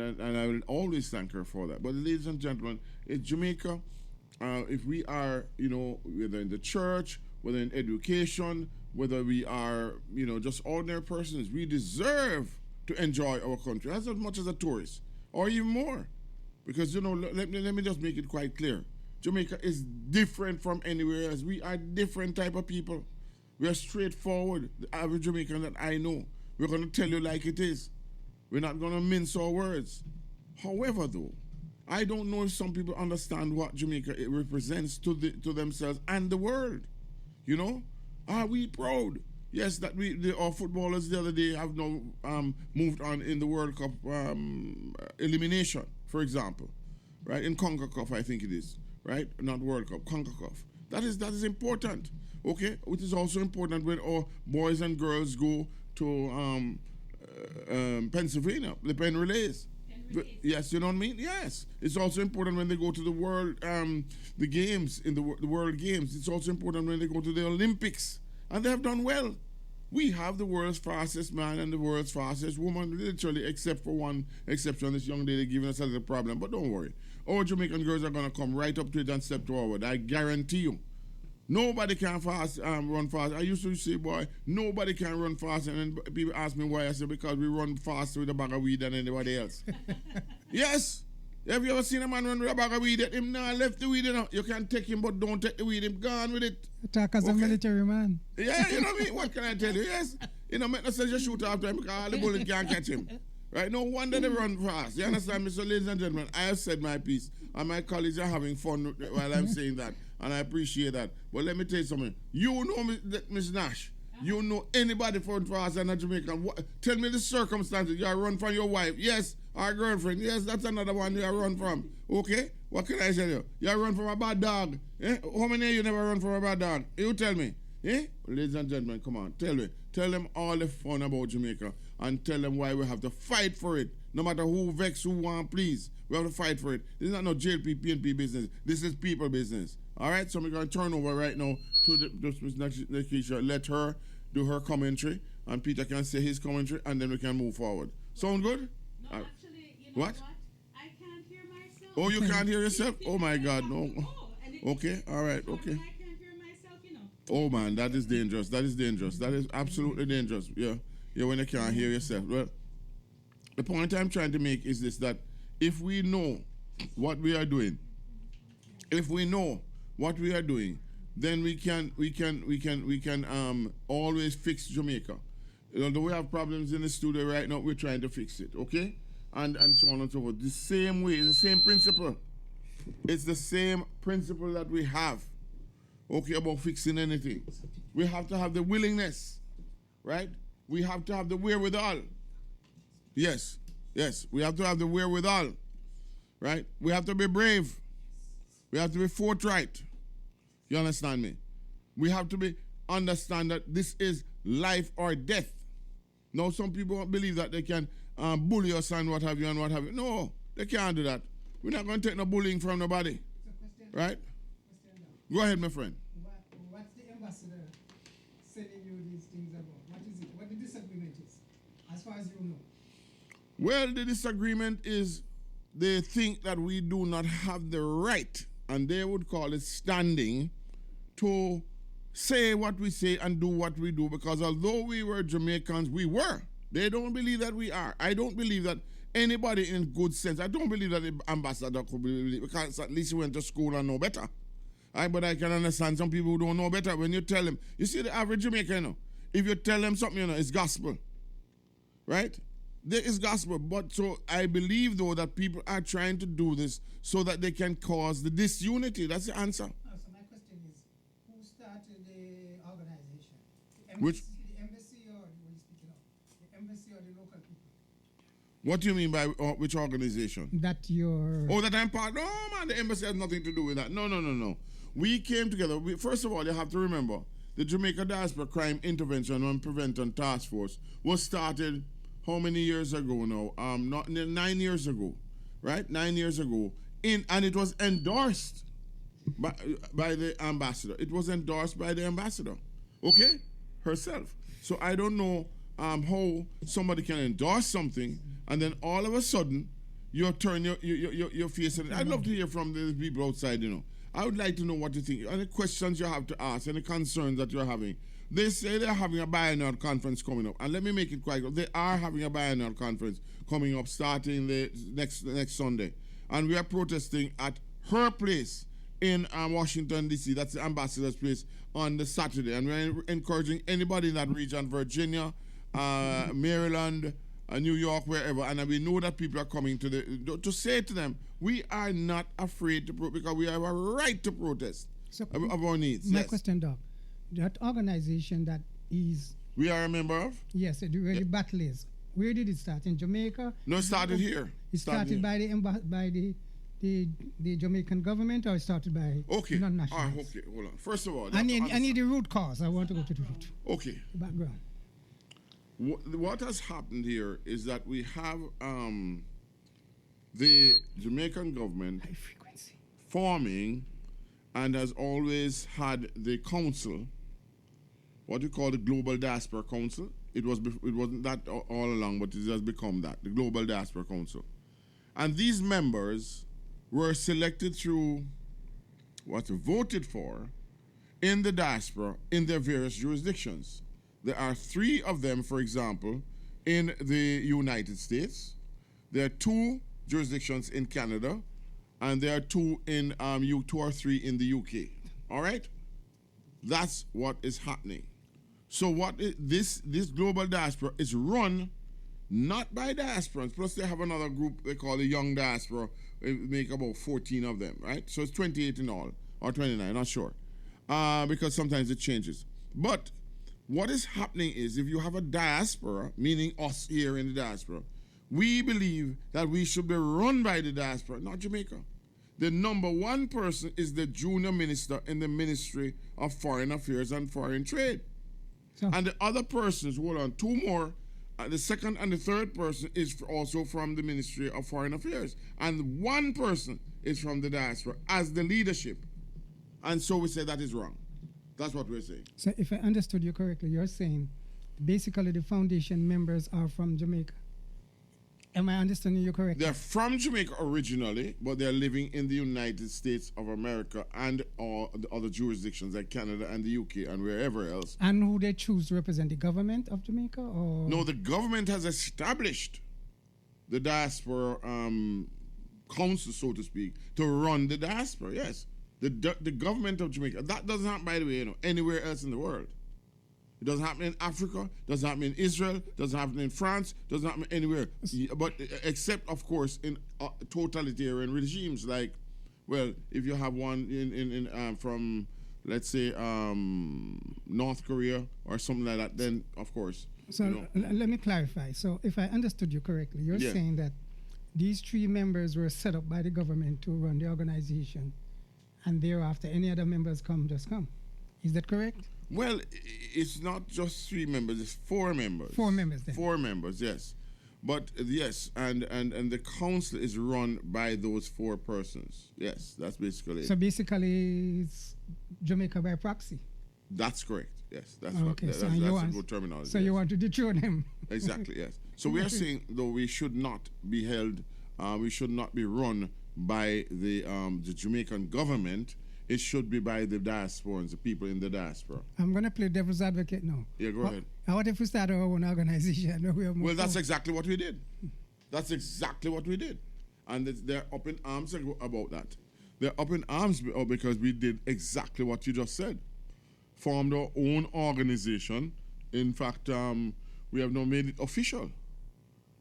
and I will always thank her for that. But ladies and gentlemen, in Jamaica, if we are, whether in the church, whether in education, whether we are, just ordinary persons, we deserve to enjoy our country as much as a tourist, or even more. Because, let me just make it quite clear. Jamaica is different from anywhere else. We are different type of people. We are straightforward. The average Jamaican that I know, we're going to tell you like it is. We're not going to mince our words. However, though, I don't know if some people understand what Jamaica it represents to themselves and the world. Are we proud? Yes, that our footballers the other day have now moved on in the World Cup elimination, for example, right? In CONCACAF, I think it is, right? Not World Cup, CONCACAF. That is important, okay? It is also important when our boys and girls go to Pennsylvania, the Penn Relays. Yes, you know what I mean? Yes. It's also important when they go to the world, the games, in the World Games. It's also important when they go to the Olympics. And they have done well. We have the world's fastest man and the world's fastest woman, literally, except for one exception, this young lady giving us a little problem. But don't worry. Our Jamaican girls are going to come right up to it and step forward. I guarantee you. Nobody can run fast. I used to say, boy, nobody can run fast. And then people ask me why. I say, because we run faster with a bag of weed than anybody else. Yes. Have you ever seen a man run with a bag of weed? Him now left the weed, You can take him, but don't take the weed. Him gone with it. Attack as a military man. Yeah, you know what I mean? What can I tell you? Yes. Make no sense you shoot after him because all the bullets can't catch him. Right? No wonder they run fast. You understand me? So, ladies and gentlemen, I have said my piece. And my colleagues are having fun while I'm saying that. And I appreciate that. But let me tell you something. You know, Miss Nash. You know anybody from fast and a Jamaican. Tell me the circumstances. You run from your wife. Yes. Our girlfriend. Yes, that's another one you run from. Okay? What can I tell you? You run from a bad dog. Eh? How many of you never run from a bad dog? You tell me. Eh? Ladies and gentlemen, come on. Tell me. Tell them all the fun about Jamaica and tell them why we have to fight for it. No matter who vex, who want, please. We have to fight for it. This is not no JLP, PNP business. This is people business. All right? So we're going to turn over right now to Ms. Nashika. Let her do her commentary and Peter can say his commentary and then we can move forward. Sound good? No, actually, you know what? I can't hear myself. Oh, you can't hear yourself? Oh, my God, no. Okay, all right, okay. I can't hear myself, Oh, man, that is dangerous. That is dangerous. That is absolutely dangerous. Yeah, when you can't hear yourself. Well, the point I'm trying to make is this, that if we know what we are doing, then we can always fix Jamaica. Although we have problems in the studio right now, we're trying to fix it, okay? And so on and so forth. The same way, the same principle. It's the same principle that we have, okay, about fixing anything. We have to have the willingness, right? We have to have the wherewithal. Yes, we have to have the wherewithal, right? We have to be brave. We have to be forthright. You understand me? We have to understand that this is life or death. Now, some people believe that they can bully us and what have you. No, they can't do that. We're not going to take no bullying from nobody. Right? Go ahead, my friend. What's the ambassador sending you these things about? What is it? What the disagreement is, as far as you know? Well, the disagreement is they think that we do not have the right, and they would call it standing, to say what we say and do what we do, because although we were Jamaicans, we were. They don't believe that we are. I don't believe that anybody in good sense, I don't believe that the ambassador could believe, because at least he went to school and know better. But I can understand some people who don't know better when you tell them. You see the average Jamaican, if you tell them something, it's gospel. Right? There is gospel. But so I believe, though, that people are trying to do this so that they can cause the disunity. That's the answer. So my question is, who started the organization? Which? The embassy, or what are you speaking of? The embassy or the local people? What do you mean by which organization? That you're... Oh, that I'm part... No, man, the embassy has nothing to do with that. No. We came together. First of all, you have to remember, the Jamaica Diaspora Crime Intervention and Prevention Task Force was started how many years ago now? 9 years ago, right? 9 years ago. And it was endorsed by the ambassador. It was endorsed by the ambassador, okay? Herself. So I don't know how somebody can endorse something and then all of a sudden you turn your face. And I'd love to hear from the people outside, I would like to know what you think. Any questions you have to ask, any concerns that you're having. They say they're having a biennial conference coming up. And let me make it quite clear. They are having a biennial conference coming up starting the next Sunday. And we are protesting at her place in Washington, D.C. That's the ambassador's place on the Saturday. And we're encouraging anybody in that region, Virginia, Maryland, New York, wherever. And we know that people are coming to say to them, we are not afraid to protest because we have a right to protest of our needs. My question, Doc. That organization that is... We are a member of? Yes, where the battle is. Where did it start? In Jamaica? No, it started here. It started by the Jamaican government, or it started by non-nationals? Okay, hold on. First of all... I need the root cause. I want to go to the root. Okay. The background. What has happened here is that we have the Jamaican government forming and has always had the council, what we call the Global Diaspora Council. It wasn't that all along, but it has become that, the Global Diaspora Council. And these members were selected through voted for in the diaspora in their various jurisdictions. There are 3 of them, for example, in the United States. There are 2 jurisdictions in Canada, and there are 2 in 2 or 3 in the UK. All right? That's what is happening. So this global diaspora is run not by diasporans. Plus, they have another group they call the Young Diaspora. They make about 14 of them, right? So it's 28 in all, or 29, not sure, because sometimes it changes. But what is happening is if you have a diaspora, meaning us here in the diaspora, we believe that we should be run by the diaspora, not Jamaica. The number 1 person is the junior minister in the Ministry of Foreign Affairs and Foreign Trade. So, and the other persons, 2 more, the second and the third person is also from the Ministry of Foreign Affairs. And 1 person is from the diaspora as the leadership. And so we say that is wrong. That's what we're saying. So if I understood you correctly, you're saying basically the foundation members are from Jamaica. Am I understanding you correctly? They're from Jamaica originally, but they're living in the United States of America and all the other jurisdictions like Canada and the UK and wherever else. And who they choose to represent, the government of Jamaica? Or? No, the government has established the diaspora council, so to speak, to run the diaspora, yes. The government of Jamaica. That doesn't happen, by the way, anywhere else in the world. It doesn't happen in Africa, doesn't happen in Israel, doesn't happen in France, doesn't happen anywhere. But except, of course, in totalitarian regimes like, well, if you have one in from, let's say, North Korea or something like that, then, of course. So let me clarify. So if I understood you correctly, you're saying that these 3 members were set up by the government to run the organization, and thereafter any other members just come. Is that correct? Well, it's not just 3 members, it's 4 members. 4 members then. 4 members, yes. But yes, and the council is run by those 4 persons. Yes, that's basically it. So basically it's Jamaica by proxy. That's correct. Yes, that's okay. That's a good terminology. So you want to dethrone him? Exactly, yes. So we are saying, though, we should not be held, we should not be run by the Jamaican government. It should be by the diasporans, the people in the diaspora. I'm going to play devil's advocate now. Yeah, go ahead. What if we start our own organization? Well, that's exactly what we did. That's exactly what we did. And they're up in arms about that. They're up in arms because we did exactly what you just said. Formed our own organization. In fact, we have now made it official.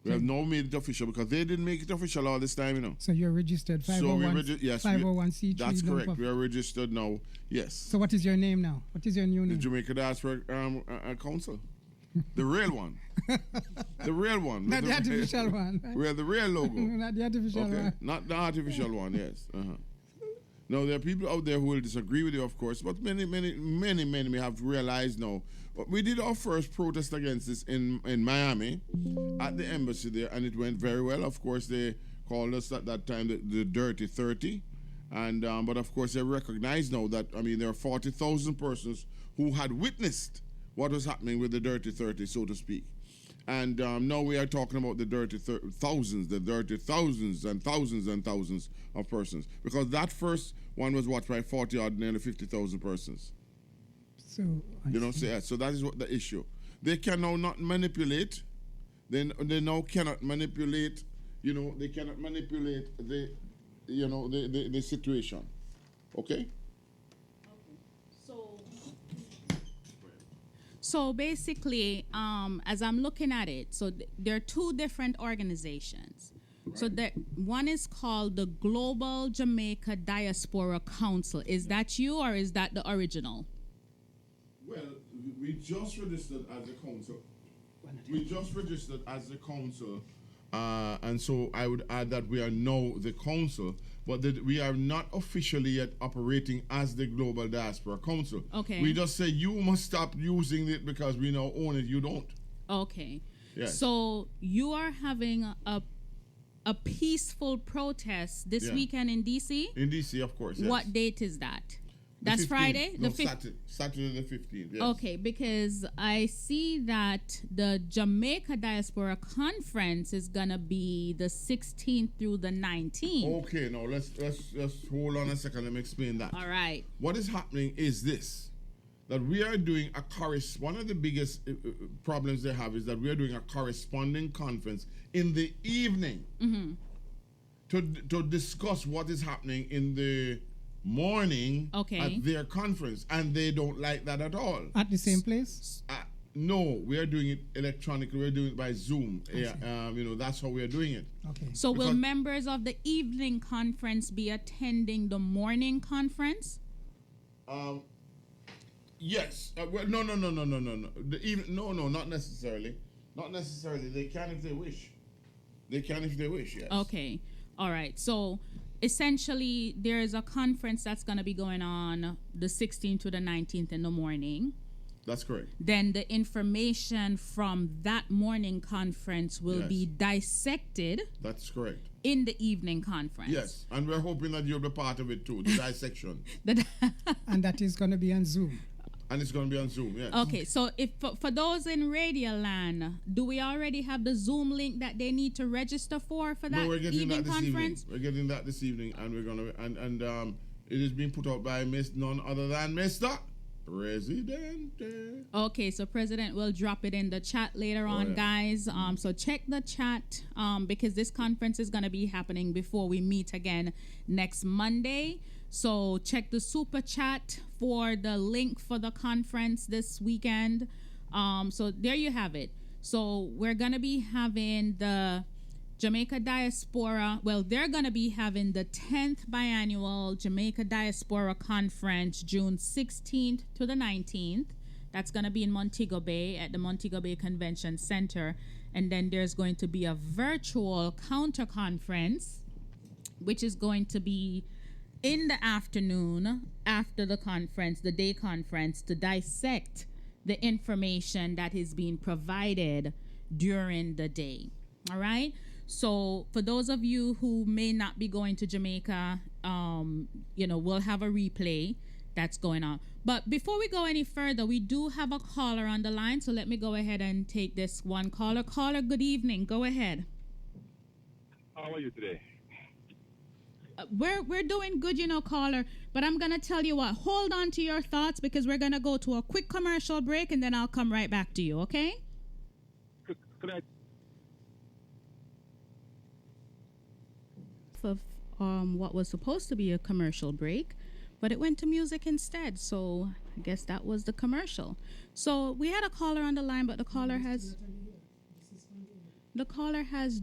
We have now made it official because they didn't make it official all this time, So you're registered 501, yes, 501c3. That's correct. We are registered now, yes. So what is your name now? What is your new name? The Jamaica Diaspora Council. The real one. The real one. Not the artificial one. Right? We have the real logo. Not the artificial one. Not the artificial one, yes. Now, there are people out there who will disagree with you, of course, but many may have realized now. But we did our first protest against this in Miami at the embassy there, and it went very well. Of course, they called us at that time the Dirty 30. And but, of course, they recognize now that, there are 40,000 persons who had witnessed what was happening with the Dirty 30, so to speak. And now we are talking about the dirty thousands and thousands of persons. Because that first one was watched by 40 odd, nearly 50,000 persons. So, so that is what the issue. They can now not manipulate. They now cannot manipulate, they cannot manipulate the situation. Okay? So basically, as I'm looking at it, so there are two different organizations. Right. So one is called the Global Jamaica Diaspora Council. Is that you, or is that the original? Well, we just registered as a council. And so I would add that we are now the council, but that we are not officially yet operating as the Global Diaspora Council. Okay. We just say you must stop using it because we now own it. You don't. Okay. Yes. So you are having a peaceful protest this weekend in D.C.? In D.C., of course, yes. What date is that? That's 15th. Friday? No, Saturday the 15th, yes. Okay, because I see that the Jamaica Diaspora Conference is going to be the 16th through the 19th. Okay, now let's hold on a second. Let me explain that. All right. What is happening is this, that we are doing one of the biggest problems they have is that we are doing a corresponding conference in the evening to discuss what is happening in the morning at their conference, and they don't like that at all. At the same place? No, we are doing it electronically. We're doing it by Zoom. That's how we are doing it. Okay. So will members of the evening conference be attending the morning conference? Yes. Well, no. No, not necessarily. Not necessarily. They can if they wish. Yes. Okay. All right. So essentially, there is a conference that's going to be going on the 16th to the 19th in the morning. That's correct. Then the information from that morning conference will be dissected. That's correct. In the evening conference. Yes, and we're hoping that you'll be part of it too, the dissection. And that is going to be on Zoom. And it's going to be on Zoom, yes. Okay, so if for those in Radio Land, do we already have the Zoom link that they need to register for that we're getting evening that this conference? Evening. We're getting that this evening, and we're going to and it is being put out by none other than Mr. Presidente. Okay, so President will drop it in the chat later on, guys. So check the chat because this conference is going to be happening before we meet again next Monday. So check the super chat for the link for the conference this weekend. So there you have it. So we're going to be having the Jamaica Diaspora, they're going to be having the 10th biannual Jamaica Diaspora Conference June 16th to the 19th. That's going to be in Montego Bay at the Montego Bay Convention Center. And then there's going to be a virtual counter conference, which is going to be in the afternoon after the conference, the day conference, to dissect the information that is being provided during the day. All right? So for those of you who may not be going to Jamaica, we'll have a replay that's going on. But before we go any further, we do have a caller on the line. So let me go ahead and take this one caller. Caller, good evening. Go ahead. How are you today? We're doing good, caller. But I'm going to tell you what. Hold on to your thoughts because we're going to go to a quick commercial break and then I'll come right back to you, okay? Could I... Of what was supposed to be a commercial break, but it went to music instead, so I guess that was the commercial. So we had a caller on the line, but the caller has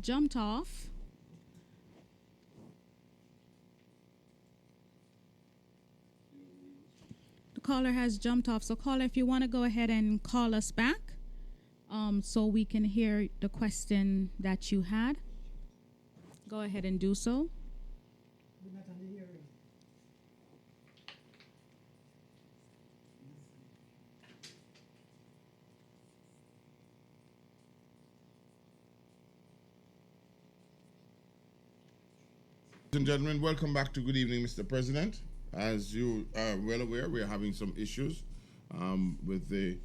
jumped off. The caller has jumped off. So caller, if you want to go ahead and call us back so we can hear the question that you had, go ahead and do so. Ladies and gentlemen, welcome back to Good Evening, Mr. President. As you are well aware, we are having some issues with the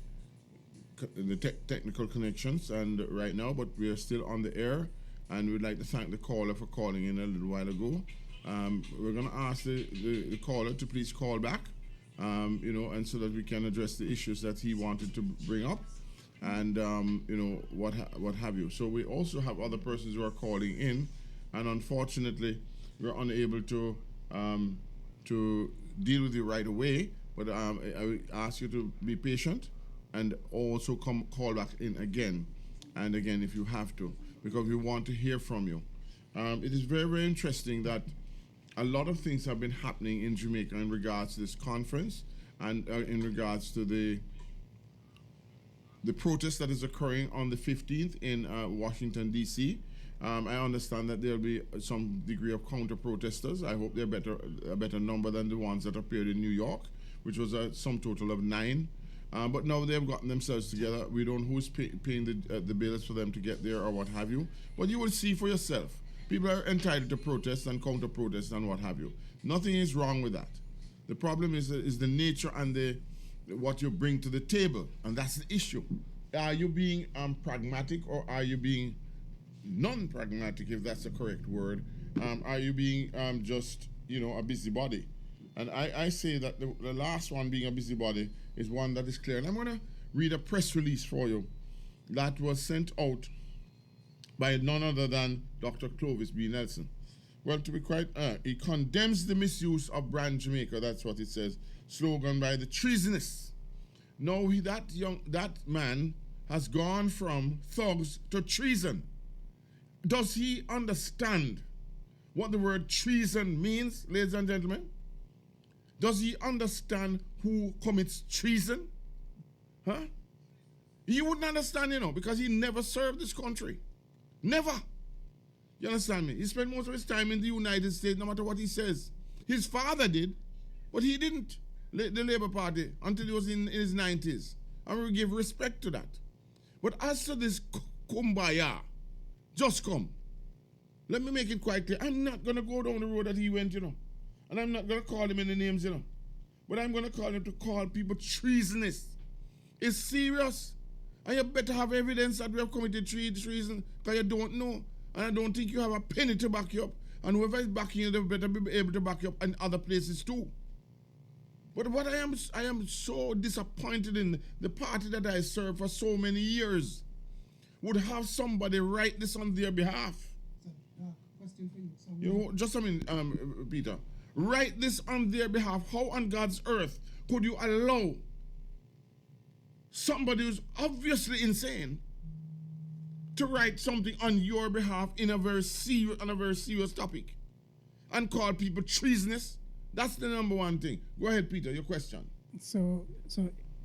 technical connections and right now, but we are still on the air, and we'd like to thank the caller for calling in a little while ago. We're going to ask the caller to please call back, and so that we can address the issues that he wanted to bring up, and what have you. So we also have other persons who are calling in, and unfortunately, we're unable to deal with you right away. But I ask you to be patient and also call back in again and again if you have to, because we want to hear from you. It is very, very interesting that a lot of things have been happening in Jamaica in regards to this conference and in regards to the protest that is occurring on the 15th in Washington, D.C. I understand that there will be some degree of counter-protesters. I hope they're a better number than the ones that appeared in New York, which was a sum total of 9. But now they've gotten themselves together. We don't know who's paying the bills for them to get there or what have you. But you will see for yourself. People are entitled to protest and counter-protest and what have you. Nothing is wrong with that. The problem is the nature and what you bring to the table. And that's the issue. Are you being pragmatic, or are you being non-pragmatic, if that's the correct word? Are you being just, a busybody? And I say that the last one, being a busybody, is one that is clear. And I'm going to read a press release for you that was sent out by none other than Dr. Clovis B. Nelson. Well, to be quite, he condemns the misuse of brand Jamaica, that's what it says, slogan by the treasonous. Now that man has gone from thugs to treason. Does he understand what the word treason means, ladies and gentlemen? Does he understand who commits treason? Huh? He wouldn't understand, because he never served this country. Never. You understand me? He spent most of his time in the United States, no matter what he says. His father did, but he didn't. The Labour Party, until he was in his 90s. And we give respect to that. But as to this kumbaya, just come. Let me make it quite clear. I'm not going to go down the road that he went, And I'm not going to call him any names, But I'm going to call him to call people treasonous. It's serious. And you better have evidence that we have committed treason, because you don't know. And I don't think you have a penny to back you up. And whoever is backing you, they better be able to back you up in other places too. But what I am so disappointed in, the party that I served for so many years would have somebody write this on their behalf. Question for you. Just a minute, Peter. Write this on their behalf. How on God's earth could you allow somebody who's obviously insane to write something on your behalf in a very serious topic and call people treasonous? That's the number one thing. Go ahead, Peter, your question. So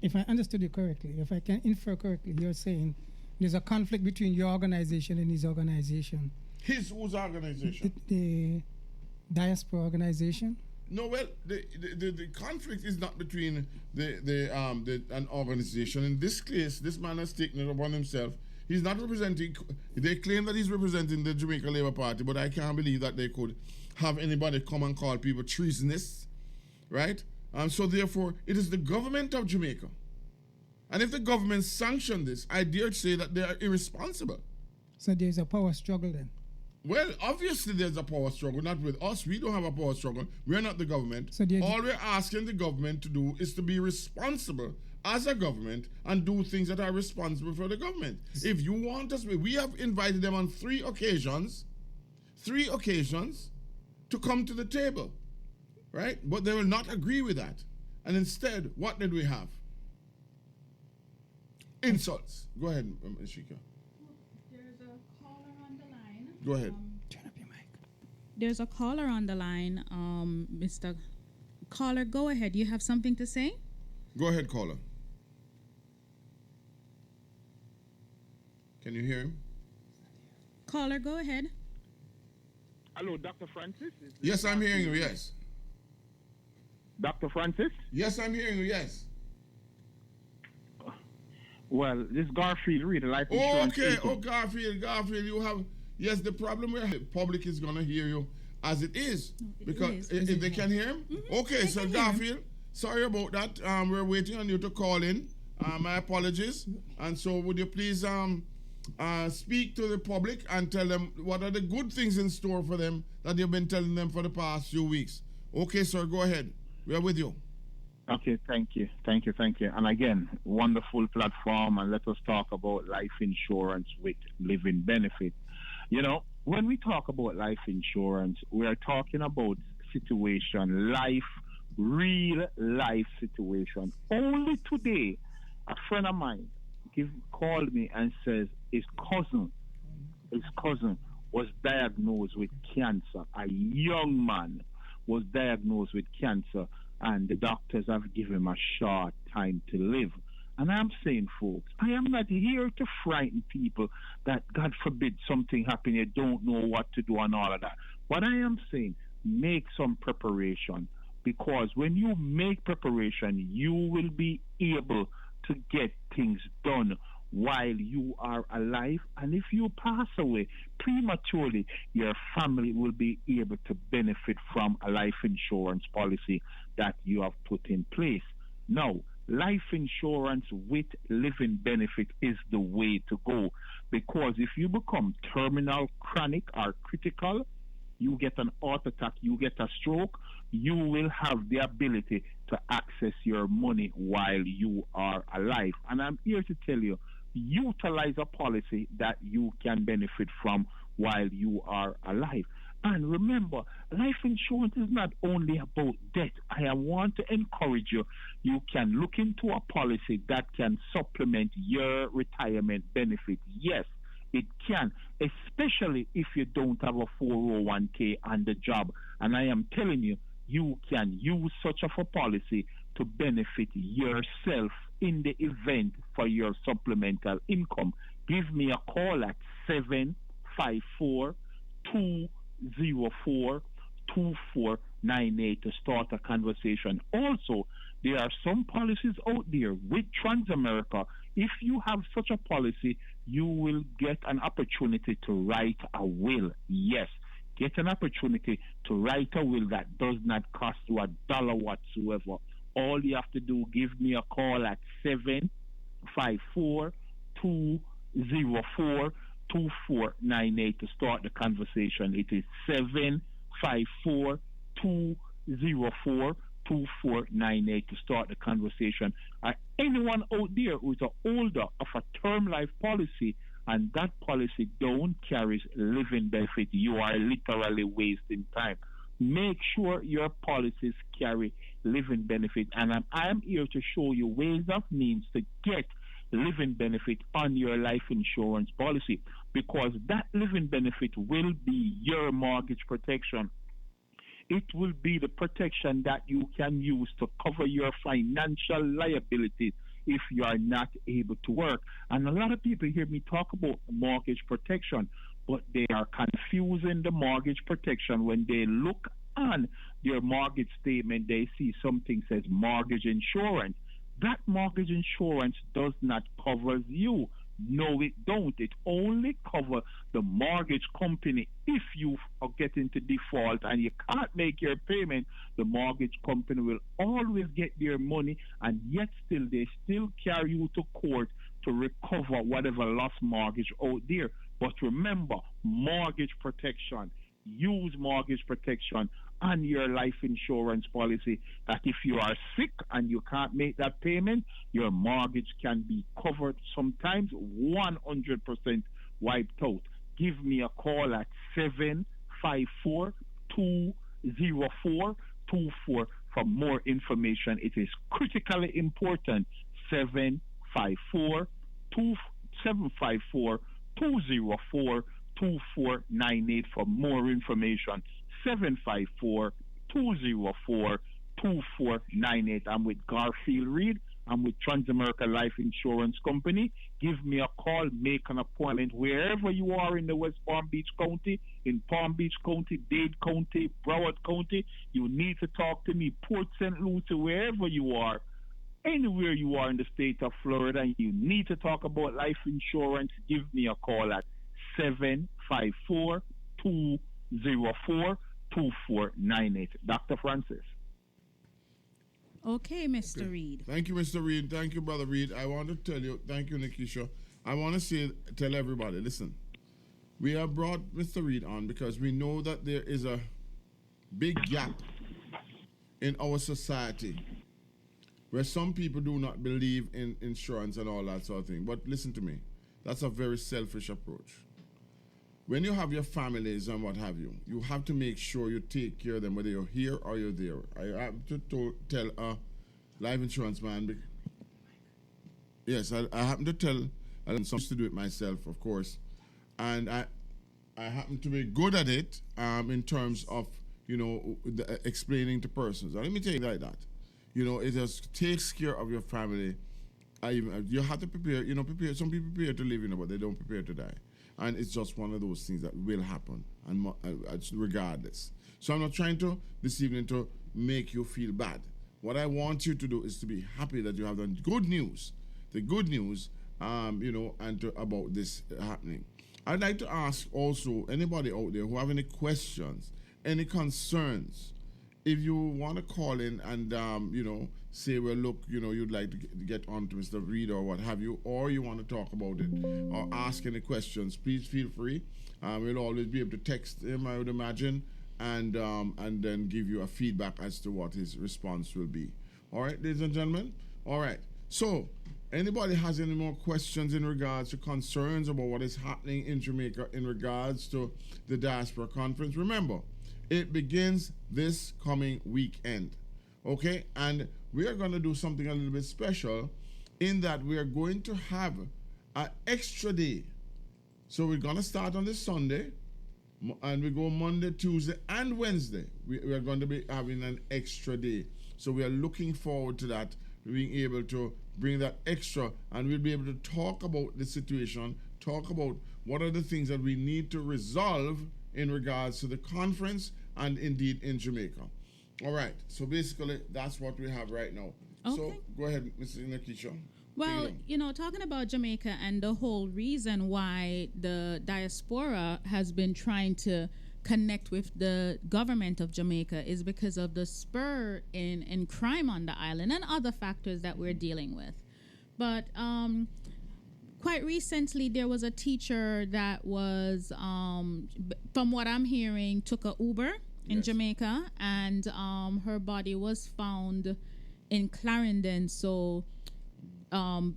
if I understood you correctly, if I can infer correctly, you're saying there's a conflict between your organization and his organization. His whose organization? The diaspora organization? No, well, the conflict is not between an organization. In this case, this man has taken it upon himself. He's not representing. They claim that he's representing the Jamaica Labour Party, but I can't believe that they could have anybody come and call people treasonous, right? So therefore, it is the government of Jamaica. And if the government sanctioned this, I dare to say that they are irresponsible. So there's a power struggle then? Well, obviously there's a power struggle, not with us. We don't have a power struggle. We're not the government. So all we're asking the government to do is to be responsible as a government and do things that are responsible for the government. If you want us, we have invited them on 3 occasions to come to the table, right? But they will not agree with that. And instead, what did we have? Insults. Go ahead, Nashika. There's a caller on the line. Go ahead. Turn up your mic. There's a caller on the line. Mr. Caller, go ahead. You have something to say? Go ahead, caller. Can you hear him? Caller, go ahead. Hello, Dr. Francis? Yes, I'm hearing you, yes. Dr. Francis? Yes, I'm hearing you, yes. Well, this Garfield Reed, life insurance. Okay, Garfield, you have, yes, the problem where the public is going to hear you as it is. Because if they can hear him? Mm-hmm. Okay, so Garfield, sorry about that. We're waiting on you to call in My apologies. And so, would you please speak to the public and tell them what are the good things in store for them that you've been telling them for the past few weeks? Okay, sir, go ahead. We are with you. Okay, thank you. And again, wonderful platform, and let us talk about life insurance with living benefit. You know, when we talk about life insurance, we are talking about situation, real life situation. Only today, a friend of mine called me and says his cousin was diagnosed with cancer. A young man was diagnosed with cancer, and the doctors have given him a short time to live. And I'm saying, folks, I am not here to frighten people that, God forbid, something happen, you don't know what to do and all of that. What I am saying, make some preparation, because when you make preparation, you will be able to get things done while you are alive. And if you pass away prematurely, your family will be able to benefit from a life insurance policy that you have put in place. Now, life insurance with living benefit is the way to go, because if you become terminal, chronic, or critical, you get an heart attack, you get a stroke, you will have the ability to access your money while you are alive. And I'm here to tell you, utilize a policy that you can benefit from while you are alive. And remember, life insurance is not only about death. I want to encourage you. You can look into a policy that can supplement your retirement benefit. Yes, it can, especially if you don't have a 401k on the job. And I am telling you, you can use such of a policy to benefit yourself in the event for your supplemental income. Give me a call at 754-204-2498 to start a conversation. Also, there are some policies out there with Transamerica. If you have such a policy, you will get an opportunity to write a will. Yes, get an opportunity to write a will that does not cost you $1 whatsoever. All you have to do, give me a call at 754-204-2498 to start the conversation. It is 754-204-2498 to start the conversation. Anyone out there who is a holder of a term life policy and that policy don't carry living benefit, you are literally wasting time. Make sure your policies carry living benefit, and I'm here to show you ways of means to get living benefit on your life insurance policy, because that living benefit will be your mortgage protection. It will be the protection that you can use to cover your financial liabilities if you are not able to work. And a lot of people hear me talk about mortgage protection, but they are confusing the mortgage protection. When they look on their mortgage statement, they see something says mortgage insurance. That mortgage insurance does not cover you. No, it don't. It only covers the mortgage company. If you are getting to default and you can't make your payment, the mortgage company will always get their money, and yet still they still carry you to court to recover whatever lost mortgage out there. But remember, mortgage protection. Use mortgage protection on your life insurance policy, that if you are sick and you can't make that payment, your mortgage can be covered, sometimes 100% wiped out. Give me a call at 754-204-24 for more information. It is critically important. 754-204-2498 for more information. 754-204-2498. I'm with Garfield Reed. I'm with Transamerica Life Insurance Company. Give me a call, make an appointment wherever you are in the West Palm Beach County, in Palm Beach County, Dade County, Broward County. You need to talk to me. Port St. Lucie, wherever you are, anywhere you are in the state of Florida, and you need to talk about life insurance, give me a call at 754-204-2498. Dr. Francis. Okay, Mr. Reed. Thank you, Mr. Reed. Thank you, Brother Reed. I want to tell you, thank you, Nikisha. I want to tell everybody, listen, we have brought Mr. Reed on because we know that there is a big gap in our society where some people do not believe in insurance and all that sort of thing. But listen to me, that's a very selfish approach. When you have your families and what have you, you have to make sure you take care of them, whether you're here or you're there. I have to tell a life insurance man, yes, I happen to tell, I used to do it myself, of course, and I happen to be good at it in terms of, explaining to persons. Let me tell you like that. It just takes care of your family. You have to prepare, some people prepare to live, but they don't prepare to die. And it's just one of those things that will happen, and regardless. So I'm not trying to, this evening, to make you feel bad. What I want you to do is to be happy that you have the good news, about this happening. I'd like to ask also anybody out there who have any questions, any concerns, if you want to call in and, say, well, look, you'd like to get on to Mr. Reed or what have you, or you want to talk about it or ask any questions, please feel free. We'll always be able to text him, I would imagine, and then give you a feedback as to what his response will be. All right, ladies and gentlemen? All right. So, anybody has any more questions in regards to concerns about what is happening in Jamaica in regards to the Diaspora Conference? Remember, it begins this coming weekend. Okay? And we are going to do something a little bit special in that we are going to have an extra day. So we're going to start on this Sunday, and we go Monday, Tuesday, and Wednesday. We are going to be having an extra day. So we are looking forward to that, being able to bring that extra, and we'll be able to talk about the situation, talk about what are the things that we need to resolve in regards to the conference and indeed in Jamaica. All right, so basically that's what we have right now. Okay. So go ahead, Mrs. Nakisha. Well, talking about Jamaica and the whole reason why the diaspora has been trying to connect with the government of Jamaica is because of the spur in crime on the island and other factors that we're dealing with. But quite recently, there was a teacher that was, from what I'm hearing, took a Uber in Jamaica, and her body was found in Clarendon. So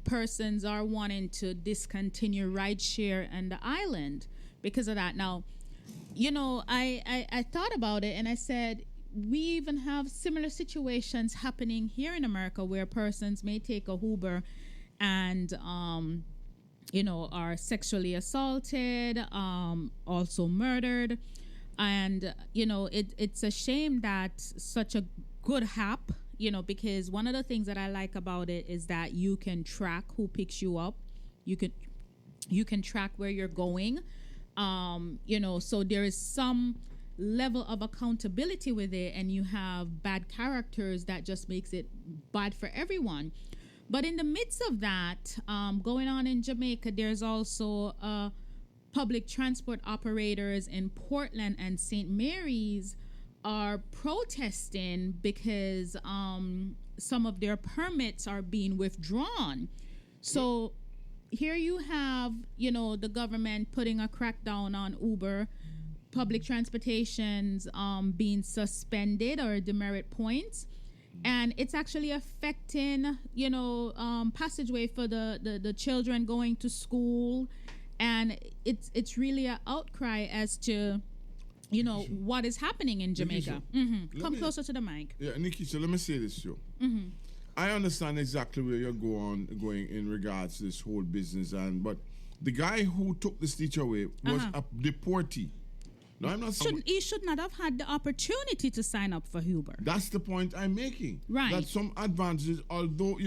persons are wanting to discontinue rideshare on the island because of that. Now, I thought about it and I said, we even have similar situations happening here in America where persons may take a Uber and, are sexually assaulted, also murdered. And, it's a shame that such a good app, because one of the things that I like about it is that you can track who picks you up. You can track where you're going. So there is some level of accountability with it, and you have bad characters that just makes it bad for everyone. But in the midst of that, going on in Jamaica, there's also public transport operators in Portland and St. Mary's are protesting because some of their permits are being withdrawn. So here you have, the government putting a crackdown on Uber, public transportations being suspended or demerit points. And it's actually affecting, passageway for the children going to school. And it's really an outcry as to, what is happening in Jamaica. Come closer to the mic. Yeah, Nikisha, let me say this to you. I understand exactly where you're going in regards to this whole business, but the guy who took this teacher away was a deportee. No, I'm not saying he should not have had the opportunity to sign up for Uber. That's the point I'm making. Right. That some advantages, although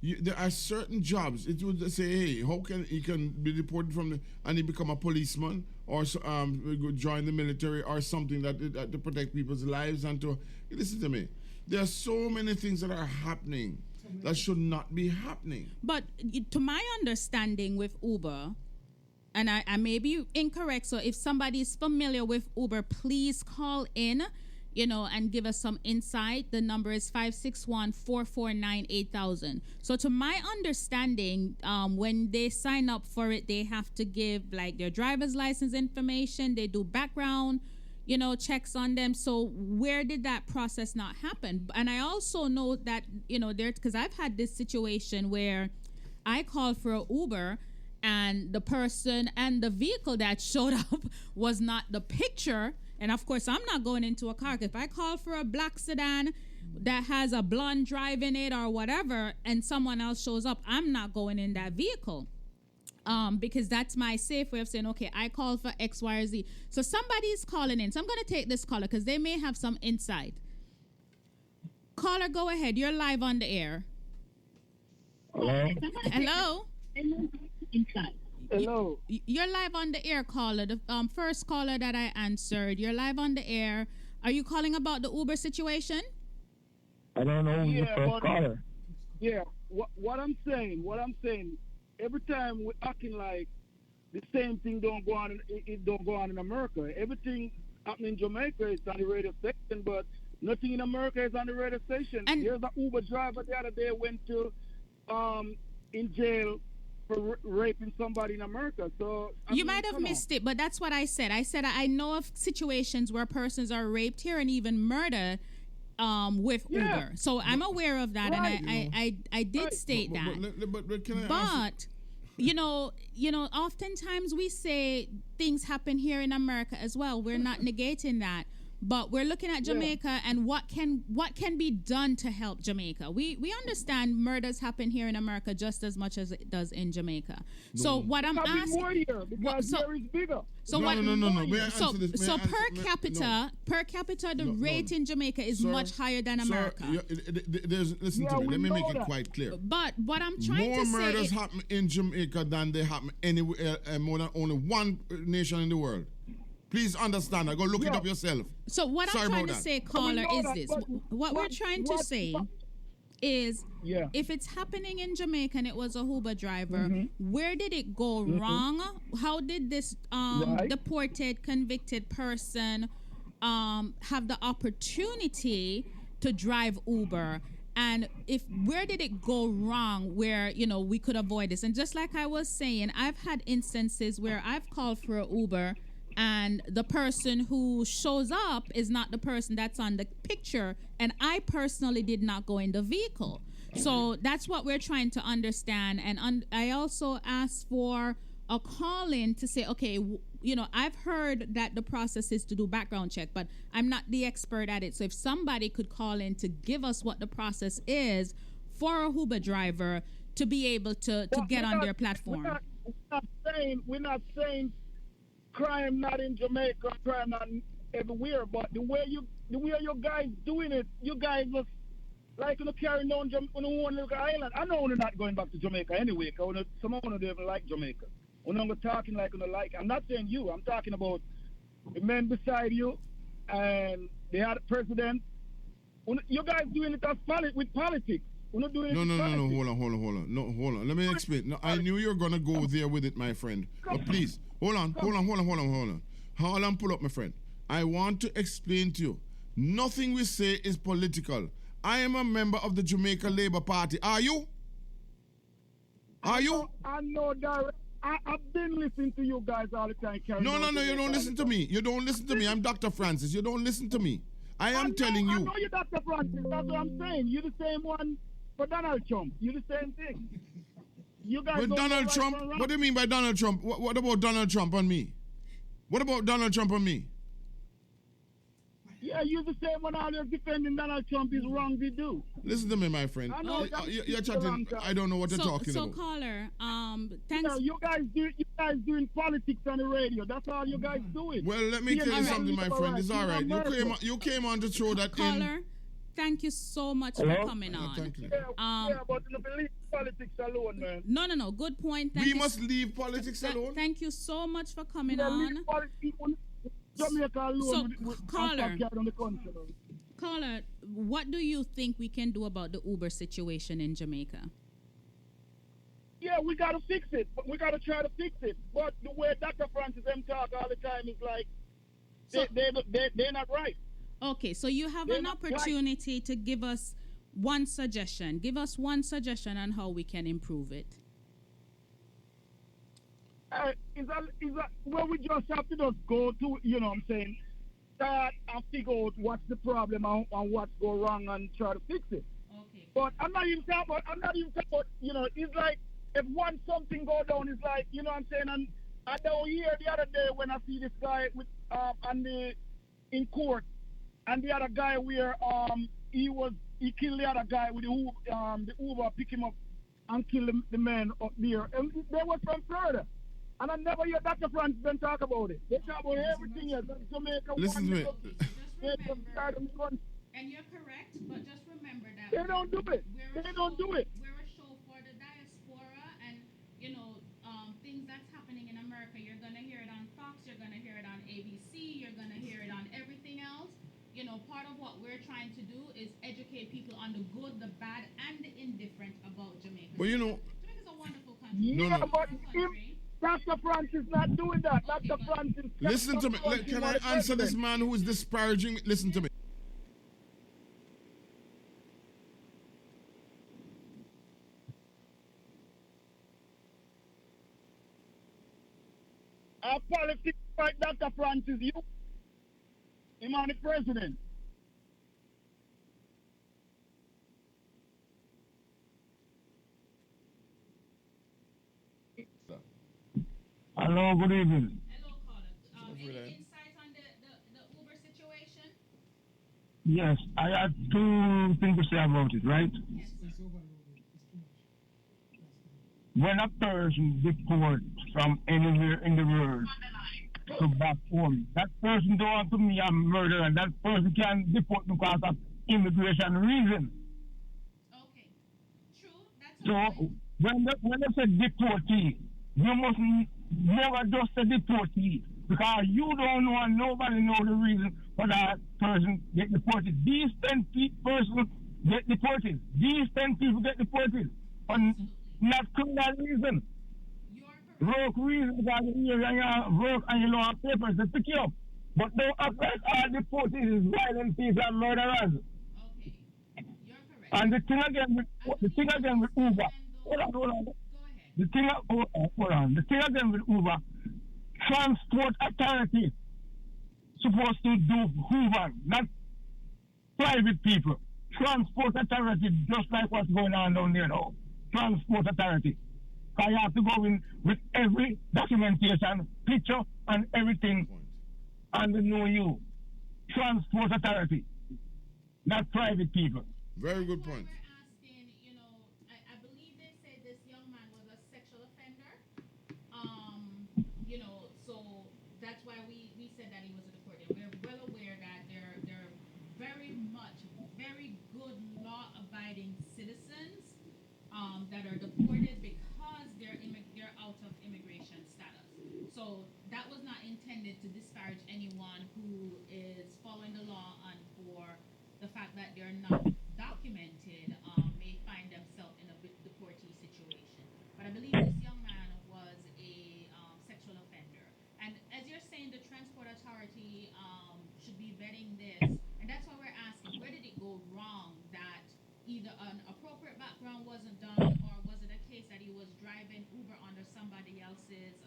there are certain jobs. It would say, hey, how can he be deported and he become a policeman or join the military or something that to protect people's lives and to listen to me. There are so many things that are happening that should not be happening. But to my understanding with Uber, and I may be incorrect, so if somebody is familiar with Uber, please call in. and give us some insight. The number is 561-449-8000. So to my understanding, when they sign up for it, they have to give like their driver's license information. They do background, checks on them. So where did that process not happen? And I also know that, because I've had this situation where I called for an Uber and the person and the vehicle that showed up was not the picture. And of course, I'm not going into a car. If I call for a black sedan that has a blonde driving it or whatever, and someone else shows up, I'm not going in that vehicle. Because that's my safe way of saying, okay, I called for X, Y, or Z. So somebody's calling in. So I'm going to take this caller because they may have some insight. Caller, go ahead. You're live on the air. Hello? Hello? Hello. You're live on the air, caller. The first caller that I answered. You're live on the air. Are you calling about the Uber situation? I don't know who's the first caller. Yeah. What I'm saying, every time we're acting like the same thing don't go on, it don't go on in America. Everything happening in Jamaica is on the radio station, but nothing in America is on the radio station. And there's an Uber driver the other day went to in jail for raping somebody in America. So you might have missed it, but that's what I said. I said I know of situations where persons are raped here and even murdered with Uber. So I'm aware of that, right. And I did state that. But can I But oftentimes we say things happen here in America as well. We're not negating that. But we're looking at Jamaica and what can be done to help Jamaica. We understand murders happen here in America just as much as it does in Jamaica. No. So what I'm asking, more here because here is bigger. So no. May I so answer this? so per capita, the rate in Jamaica is much higher than America. Listen to me. Let me make it quite clear. But what I'm trying to say, more murders happen in Jamaica than they happen anywhere, more than only one nation in the world. Please understand. Go look it up yourself. So what Sorry I'm trying to say, caller, is this. What we're trying to say is if it's happening in Jamaica and it was a Uber driver, where did it go wrong? How did this deported, convicted person have the opportunity to drive Uber? And where did it go wrong where, we could avoid this? And just like I was saying, I've had instances where I've called for an Uber and the person who shows up is not the person that's on the picture, and I personally did not go in the vehicle. So that's what we're trying to understand. And I also asked for a call-in to say, okay, I've heard that the process is to do background check, but I'm not the expert at it. So if somebody could call in to give us what the process is for a Uber driver to be able to get on their platform. We're not saying crime not in Jamaica, crime not everywhere, but the way you guys doing it, you guys look like carrying on on one little island. I know we're not going back to Jamaica anyway, because some of them don't even like Jamaica. We're not talking like I'm not saying you, I'm talking about the men beside you and the other president. You guys doing it as with politics. We're not doing it. No, hold on. Let me explain. No, I knew you were gonna go there with it, my friend. But please, hold on. Hold on, pull up, my friend. I want to explain to you. Nothing we say is political. I am a member of the Jamaica Labour Party. Are you? I know that. I've been listening to you guys all the time. No, you don't listen to me. You don't listen to me. I'm Dr. Francis. You don't listen to me. I am telling you. I know you're Dr. Francis. That's what I'm saying. You're the same one for Donald Trump. You're the same thing. You guys. With Donald Trump? What do you mean by Donald Trump? What about Donald Trump and me? What about Donald Trump and me? Yeah, you're the same one always defending Donald Trump is wrong to do. Listen to me, my friend. You're chatting. I don't know what you're talking about. So, caller, thanks. Yeah, you guys doing politics on the radio. That's all you guys doing. Well, let me tell you something, my friend. It's all right. You came on to throw that caller, in. Thank you so much for coming on. Thank you. But you believe politics alone, man. No. Good point. We must leave politics alone. Thank you so much for coming on. So, caller, what do you think we can do about the Uber situation in Jamaica? Yeah, we got to fix it. We got to try to fix it. But the way Dr. Francis M talk all the time is like, they're not right. Okay, so you have an opportunity to give us one suggestion. Give us one suggestion on how we can improve it. Well, we just have to just go to, you know what I'm saying, start and figure out what's the problem and what's go wrong and try to fix it. Okay. But I'm not even talking about, you know, it's like if once something go down, it's like, you know what I'm saying, and I know here the other day when I see this guy with in court, and the other guy where he killed the other guy with the Uber pick him up and kill the man up there, and they was from Florida. And I never hear Dr. Francis then talk about it. They talk about everything else. Jamaica. Listen to me. And you're correct, but just remember that they don't do it. They don't do it. We're a show for the diaspora, and you know things that's happening in America. You're gonna hear it on Fox. You're gonna hear it on ABC. You're gonna hear it on everything else. You know, part of what we're trying to do is educate people on the good, the bad, and the indifferent about Jamaica. Well, you know, Jamaica's a wonderful country. Yeah, but Dr. Francis not doing that. Okay, Dr. Francis. listen to me. Can I answer this man who is disparaging me? Listen to me. Our politics like Dr. Francis, him on the president. Hello, good evening. Hello, caller. Any insight on the Uber situation? Yes, I had two things to say about it, right? Yes. When a person deports from anywhere in the world to back home, that person don't want to me a murderer. That person can deport because of immigration reason. Okay. True. That's So when they say deportee, you must never just say deportee because you don't know and nobody know the reason for that person get deported. These 10 persons get deported. These 10 people get deported on not criminal reason. Work reason because you work and you don't have papers to pick you up. But don't act like all deportees is violent people and murderers. Okay. You're correct. And the thing again with Uber. Hold on. The thing again with Uber, Transport Authority supposed to do Uber, not private people. Transport Authority, just like what's going on down there now. Transport Authority. Because you have to go in with every documentation, picture, and everything, and they know you. Transport Authority, not private people. Very good point. I believe they said this young man was a sexual offender. So that's why we said that he was a deported. We're well aware that they're very good law-abiding citizens that are deported because they're out of immigration status. So that was not intended to disparage anyone who is following the law and for the fact that they're not documented may find themselves in a deportee situation. But I believe this young man was a sexual offender. And as you're saying, the Transport Authority should be vetting this. And that's why we're asking, where did it go wrong that either an appropriate background wasn't done or was it a case that he was driving Uber under somebody else's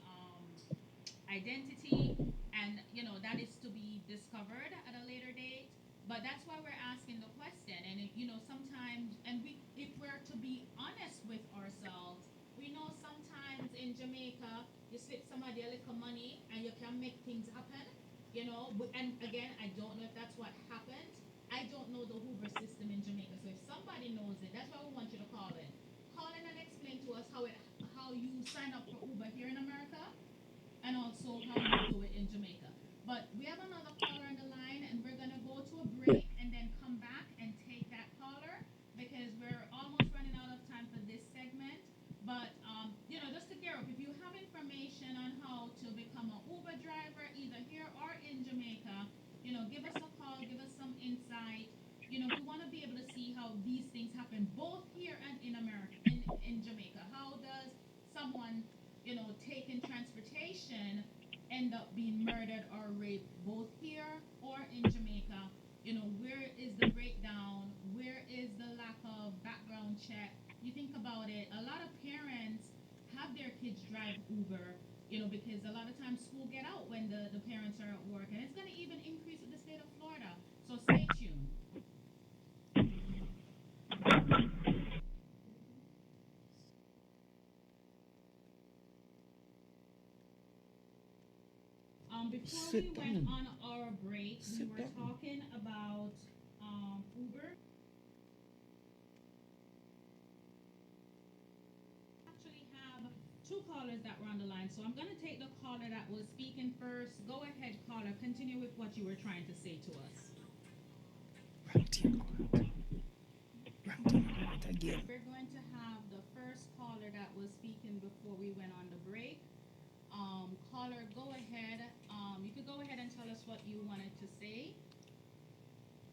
identity? And, that is to be discovered at a later date. But that's why we're asking the question. And, sometimes, and if we're to be honest with ourselves, we know sometimes in Jamaica, you slip somebody a little money and you can make things happen, And again, I don't know if that's what happened. I don't know the Uber system in Jamaica. So if somebody knows it, that's why we want you to call in. Call in and explain to us how you sign up for Uber here in America and also how you do it in Jamaica. But we have another caller on the line, and we're going to go to a break and then come back and take that caller because we're almost running out of time for this segment. But, just to gear up, if you have information on how to become an Uber driver, either here or in Jamaica, give us a call, give us some insight. We want to be able to see how these things happen both here and in America, in Jamaica. How does someone, taking transportation end up being murdered or raped both here or in Jamaica? think about it, a lot of parents have their kids drive Uber, because a lot of times school get out when the parents are at work, and it's going to even increase in the state of Florida. So stay tuned. Before we went on our break, we were talking about Uber. Actually have two callers that were on the line, so I'm going to take the caller that was speaking first. Go ahead, caller. Continue with what you were trying to say to us. We're going to have the first caller that was speaking before we went on the break. Caller, go ahead. You could go ahead and tell us what you wanted to say.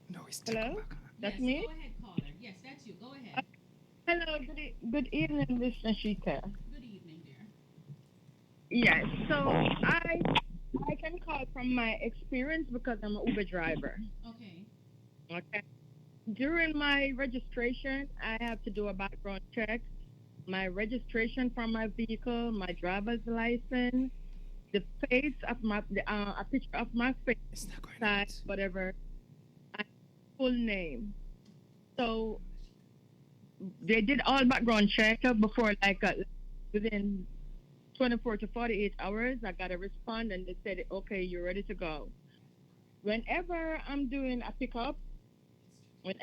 No, it's hello? That's yes, me? Go ahead, caller. Yes, that's you. Go ahead. Hello, good evening, Miss Nashika. Good evening, dear. Yes, so I can call from my experience because I'm an Uber driver. Okay. Okay. During my registration, I have to do a background check. My registration for my vehicle, my driver's license, the face of a picture of my face, size, whatever, and full name. So they did all background check before, within 24 to 48 hours. I got a response and they said, okay, you're ready to go. Whenever I'm doing a pickup, the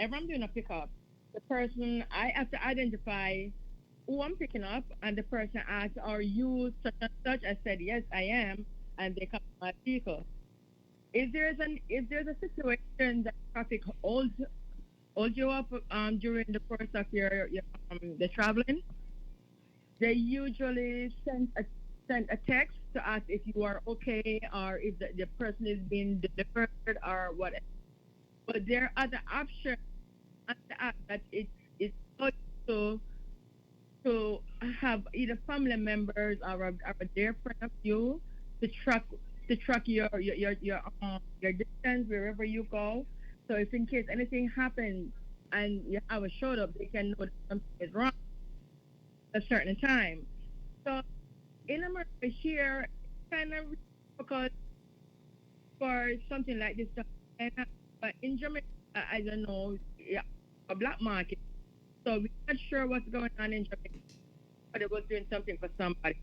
person, I have to identify who I'm picking up, and the person asks, are you such and such? I said, yes, I am, and they come to my vehicle. If there's a situation that traffic holds you up during the course of your the traveling, they usually send a text to ask if you are okay or if the person is being delivered or whatever. But there are other options on the app that it's to have either family members or a dear friend of you to track your distance wherever you go. So if in case anything happens and you haven't showed up, they can know that something is wrong at a certain time. So in America here, kind of difficult for something like this to happen. But in Jamaica, I don't know, a black market. So we're not sure what's going on in Jamaica, but it was doing something for somebody,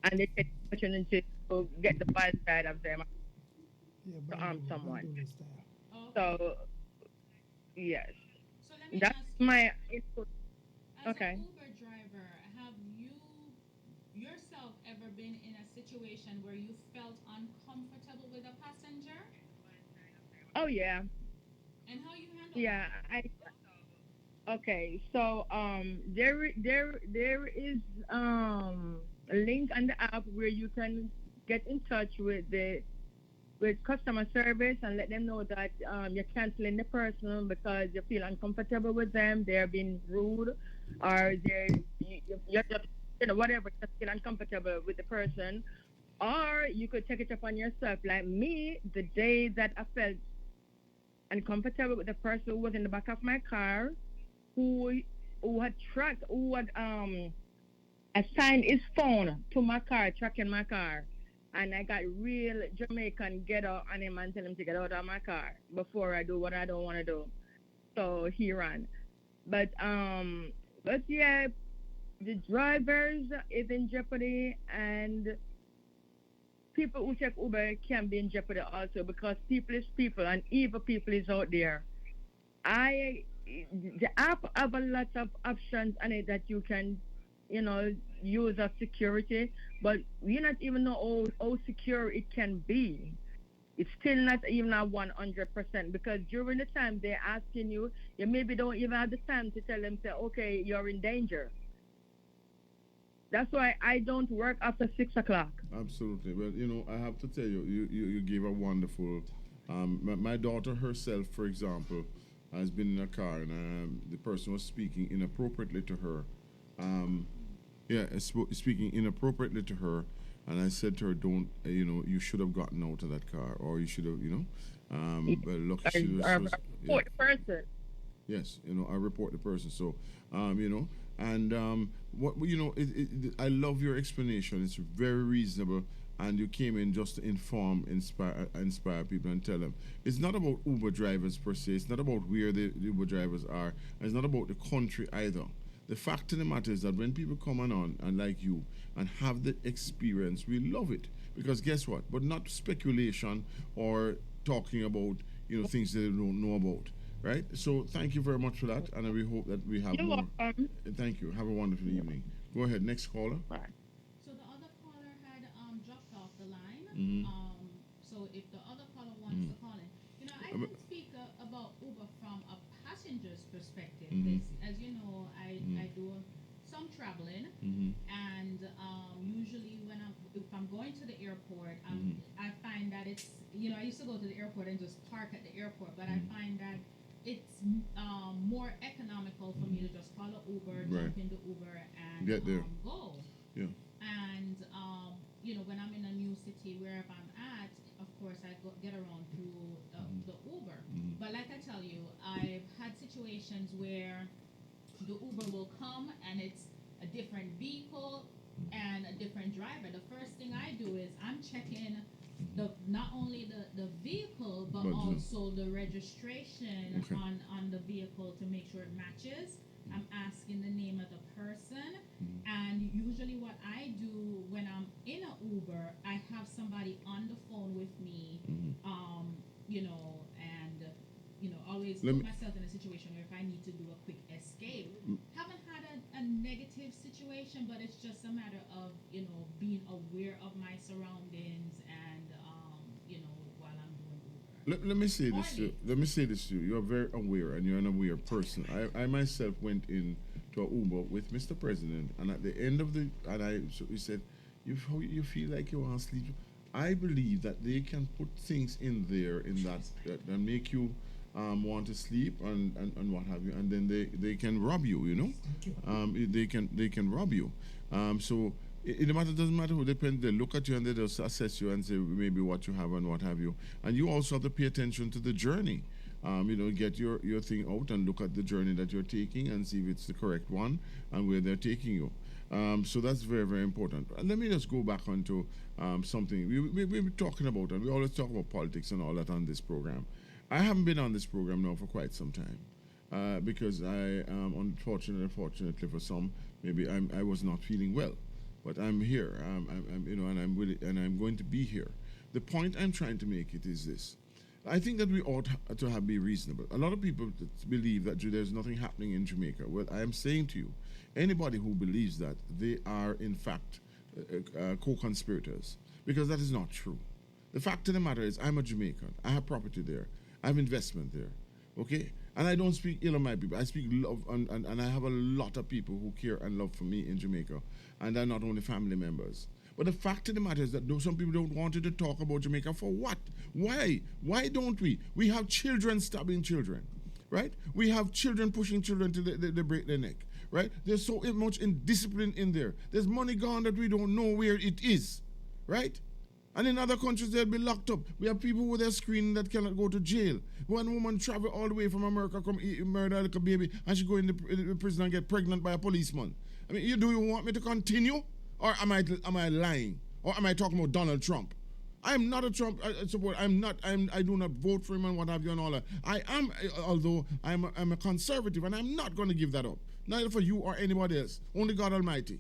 and they take the opportunity to get the bad side of them to harm someone. So, yes. So let me That's ask my input. As okay. an Uber driver, have you yourself ever been in a situation where you felt uncomfortable with a passenger? Oh yeah. And how you handle Yeah, that? Okay, so there is a link on the app where you can get in touch with customer service and let them know that you're canceling the person because you feel uncomfortable with them, they're being rude, or you're just whatever, just feel uncomfortable with the person, or you could take it upon yourself. Like me, the day that I felt uncomfortable with the person who was in the back of my car, who had assigned his phone to my car, tracking my car. And I got real Jamaican ghetto on him and tell him to get out of my car before I do what I don't want to do. So he ran. But yeah, the drivers is in jeopardy, and people who take Uber can be in jeopardy also, because people is people and evil people is out there. The app have a lot of options on it that you can, use as security, but we not even know how secure it can be. It's still not even at 100%, because during the time they're asking you, you maybe don't even have the time to tell them, say, okay, you're in danger. That's why I don't work after 6 o'clock. Absolutely. Well, I have to tell you, you gave a wonderful. My daughter herself, for example, has been in a car, and the person was speaking inappropriately to her. Speaking inappropriately to her, and I said to her, "Don't, you should have gotten out of that car, or you should have, but look, she was person. Yes, I report the person. So, and what I love your explanation. It's very reasonable, and you came in just to inform, inspire people, and tell them it's not about Uber drivers per se. It's not about where the Uber drivers are. And it's not about the country either. The fact of the matter is that when people come on and like you and have the experience, we love it because guess what? But not speculation or talking about things that they don't know about. Right? So thank you very much for that, and we hope that we have You're more. welcome. Thank you. Have a wonderful evening. Go ahead, next caller. Bye. So the other caller had dropped off the line. Mhm. So if the other caller wants to call in, I can speak about Uber from a passenger's perspective. Because, as you know, I do some traveling, and usually if I'm going to the airport, I find that it's I used to go to the airport and just park at the airport, but I find that it's more economical for me to just call an Uber, jump into Uber, and get there. Go. Yeah. And when I'm in a new city, wherever I'm at, of course I get around through the Uber. But like I tell you, I've had situations where the Uber will come and it's a different vehicle and a different driver. The first thing I do is I'm checking not only the vehicle but also the registration on the vehicle to make sure it matches. I'm asking the name of the person, and usually what I do when I'm in an Uber, I have somebody on the phone with me, and always put myself in a situation where if I need to do a quick escape. Haven't had a negative situation, but it's just a matter of being aware of my surroundings and while I'm doing Uber. Let me say this to you. You're very aware, and you're an aware person. I myself went in to an Uber with Mr. President, and at the end of he said, "You feel like you want to sleep." I believe that they can put things in there that make you want to sleep and what have you, and then they can rob you. They can rob you. So it doesn't matter who. They look at you and they just assess you and say maybe what you have and what have you. And you also have to pay attention to the journey. Get your thing out and look at the journey that you're taking and see if it's the correct one and where they're taking you. So that's very, very important. And let me just go back onto something we were talking about, and we always talk about politics and all that on this program. I haven't been on this program now for quite some time because I unfortunately for some, maybe I was not feeling well. But I'm here, and I'm with it, and I'm going to be here. The point I'm trying to make it is this: I think that we ought to be reasonable. A lot of people believe that there's nothing happening in Jamaica. Well, I am saying to you, anybody who believes that, they are in fact co-conspirators, because that is not true. The fact of the matter is, I'm a Jamaican. I have property there. I have investment there. Okay? And I don't speak ill of my people. I speak love, and I have a lot of people who care and love for me in Jamaica. And they're not only family members. But the fact of the matter is that some people don't want you to talk about Jamaica. For what? Why? Why don't we? We have children stabbing children, right? We have children pushing children till they break their neck, right? There's so much indiscipline in there. There's money gone that we don't know where it is, right? And in other countries, they'll be locked up. We have people with their screen that cannot go to jail. One woman travel all the way from America, come murder a little baby, and she go in the prison and get pregnant by a policeman. I mean, do you want me to continue? Or am I lying? Or am I talking about Donald Trump? I am not a Trump supporter. I do not vote for him and what have you and all that. I am, although I'm a conservative, and I'm not going to give that up. Neither for you or anybody else. Only God Almighty.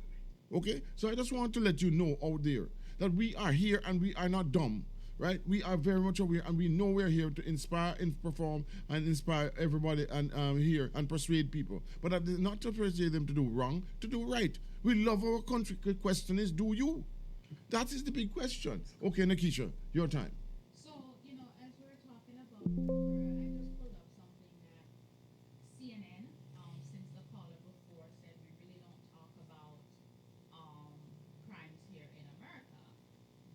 Okay? So I just want to let you know out there that we are here and we are not dumb, right? We are very much aware, and we know we're here to inspire and perform and inspire everybody and here and persuade people. But not to persuade them to do wrong, to do right. We love our country. The question is, do you? That is the big question. Okay, Nakisha, your time. So, as we're talking about Uber, I just pulled up something that CNN, since the caller before said we really don't talk about crimes here in America.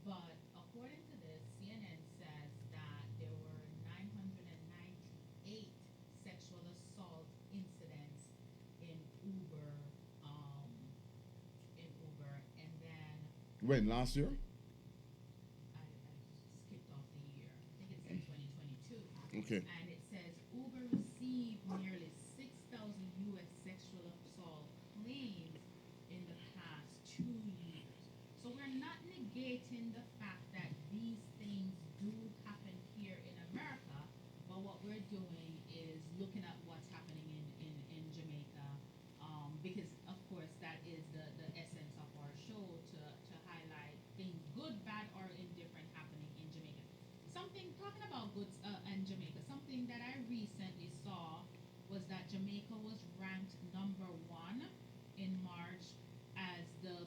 But according to this, CNN says that there were 998 sexual assault incidents in Uber, and then When, last year? I skipped off the year. I think it said 2022. Okay. And it says Uber received nearly negating the fact that these things do happen here in America, but what we're doing is looking at what's happening in Jamaica, because of course that is the essence of our show, to highlight things good, bad, or indifferent happening in Jamaica. Something, talking about goods and Jamaica, something that I recently saw was that Jamaica was ranked number 1 in March as the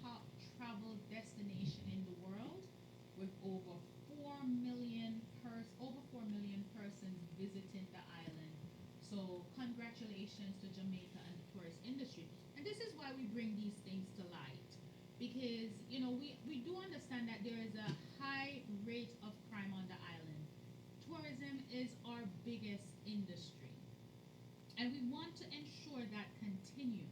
top travel destination in the world, with over 4 million persons visiting the island. So congratulations to Jamaica and the tourist industry. And this is why we bring these things to light, because we do understand that there is a high rate of crime on the island. Tourism is our biggest industry, and we want to ensure that continues.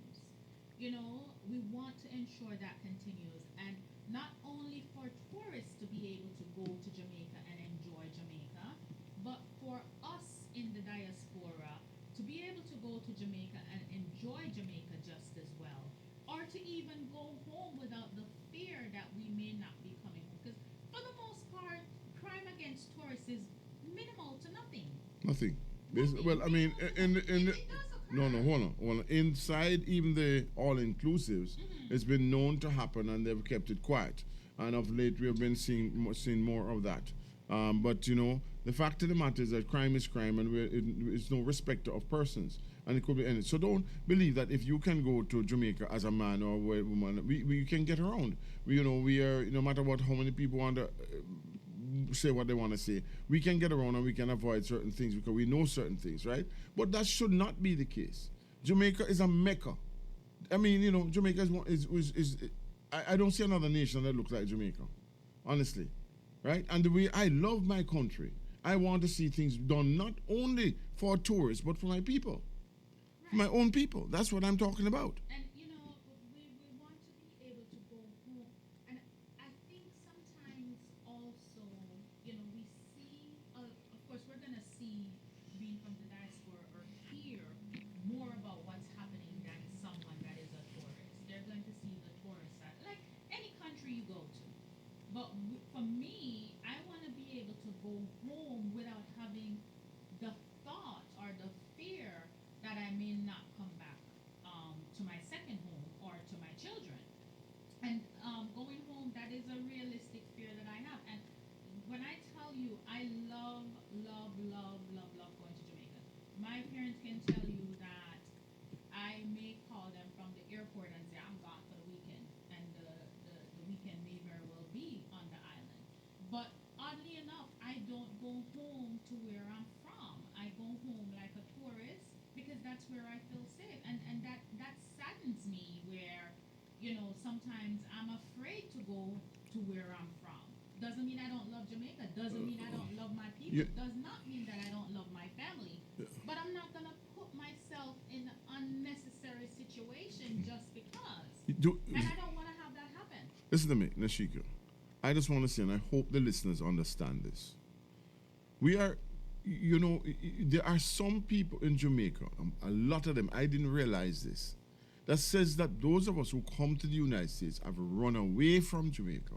We want to ensure that continues, and not only for tourists to be able to go to Jamaica and enjoy Jamaica, but for us in the diaspora to be able to go to Jamaica and enjoy Jamaica just as well, or to even go home without the fear that we may not be coming home. Because for the most part, crime against tourists is minimal to nothing. Nothing. Well, I mean, hold on. Inside even the all-inclusives, it's been known to happen, and they've kept it quiet. And of late, we have been seeing more of that. But the fact of the matter is that crime is crime, and it's no respecter of persons, and it could be any. So don't believe that if you can go to Jamaica as a man or a woman, we can get around. We are, no matter what, how many people want to say what they want to say, we can get around and we can avoid certain things because we know certain things, right? But that should not be the case. Jamaica is a mecca. I mean, Jamaica is I don't see another nation that looks like Jamaica, honestly, right? And the way I love my country, I want to see things done not only for tourists but for my people, for my own people. That's what I'm talking about. And we want to be able to go home. And I think sometimes also, we see, of course, we're going to see, being from the diaspora, or hear more about what's happening than someone that is a tourist. They're going to see the tourist side, like any country you go to. But for me, I want to be able to go home without having the thought or the fear that I may not come back to my second home or to my children. And going home, that is a realistic fear that I have. And when I tell you, I love going to Jamaica. My parents can tell you that I may call them from the airport and say, I'm gone for the weekend. And the weekend may very well be on the island. But oddly enough, I don't go home to where I'm from. I go home like a tourist because that's where I feel safe. And that saddens me, where, sometimes I'm afraid to go to where I'm from. Doesn't mean I don't love Jamaica. Doesn't mean I don't love my people. Yeah. Does not mean that I don't love my family. Yeah. But I'm not going to put myself in an unnecessary situation just because. And I don't want to have that happen. Listen to me, Nashika. I just want to say, and I hope the listeners understand this. We are, there are some people in Jamaica, a lot of them, I didn't realize this, that says that those of us who come to the United States have run away from Jamaica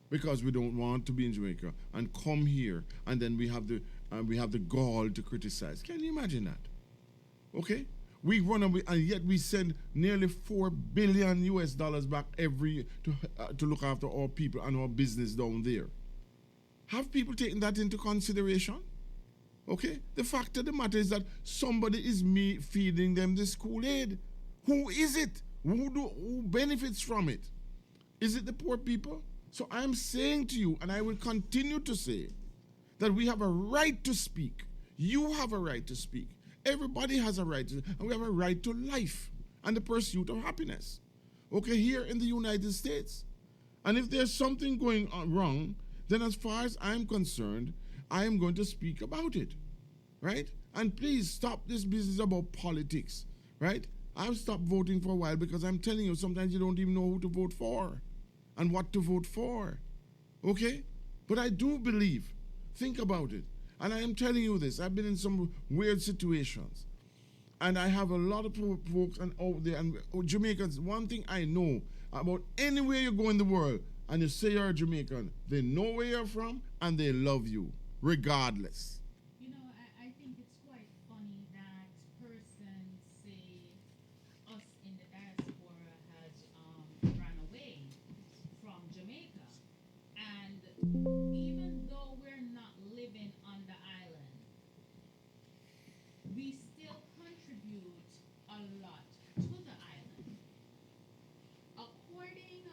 because we don't want to be in Jamaica and come here, and then we have the gall to criticize. Can you imagine that? Okay? We run away, and yet we send nearly $4 billion US back every year to look after our people and our business down there. Have people taken that into consideration? Okay? The fact of the matter is that somebody is feeding them this Kool-Aid. Who is it? Who benefits from it? Is it the poor people? So I'm saying to you, and I will continue to say, that we have a right to speak. You have a right to speak. Everybody has a right to, and we have a right to life and the pursuit of happiness. Okay, here in the United States. And if there's something going on wrong, then as far as I'm concerned, I am going to speak about it, right? And please stop this business about politics, right? I've stopped voting for a while because I'm telling you, sometimes you don't even know who to vote for and what to vote for, okay? But I do believe, think about it, and I am telling you this, I've been in some weird situations, and I have a lot of folks out there, and Jamaicans, one thing I know, about anywhere you go in the world and you say you're a Jamaican, they know where you're from and they love you, regardless. You know, I think it's quite funny that persons say us in the diaspora has run away from Jamaica. And even though we're not living on the island, we still contribute a lot to the island. According,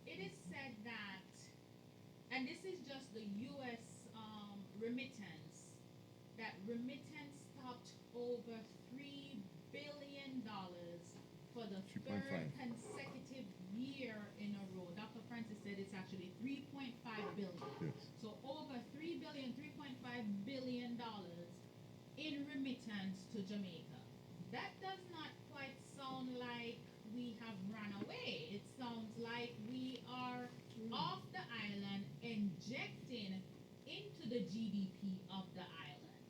it is said that, and this is just the U.S. Remittance, that remittance stopped over $3 billion for the 3.5. third consecutive year in a row. Dr. Francis said it's actually 3.5 billion. Yes. So over $3 billion, $3.5 billion in remittance to Jamaica. That does not quite sound like we have run away. It sounds like we are off the island, injecting into the GDP of the island.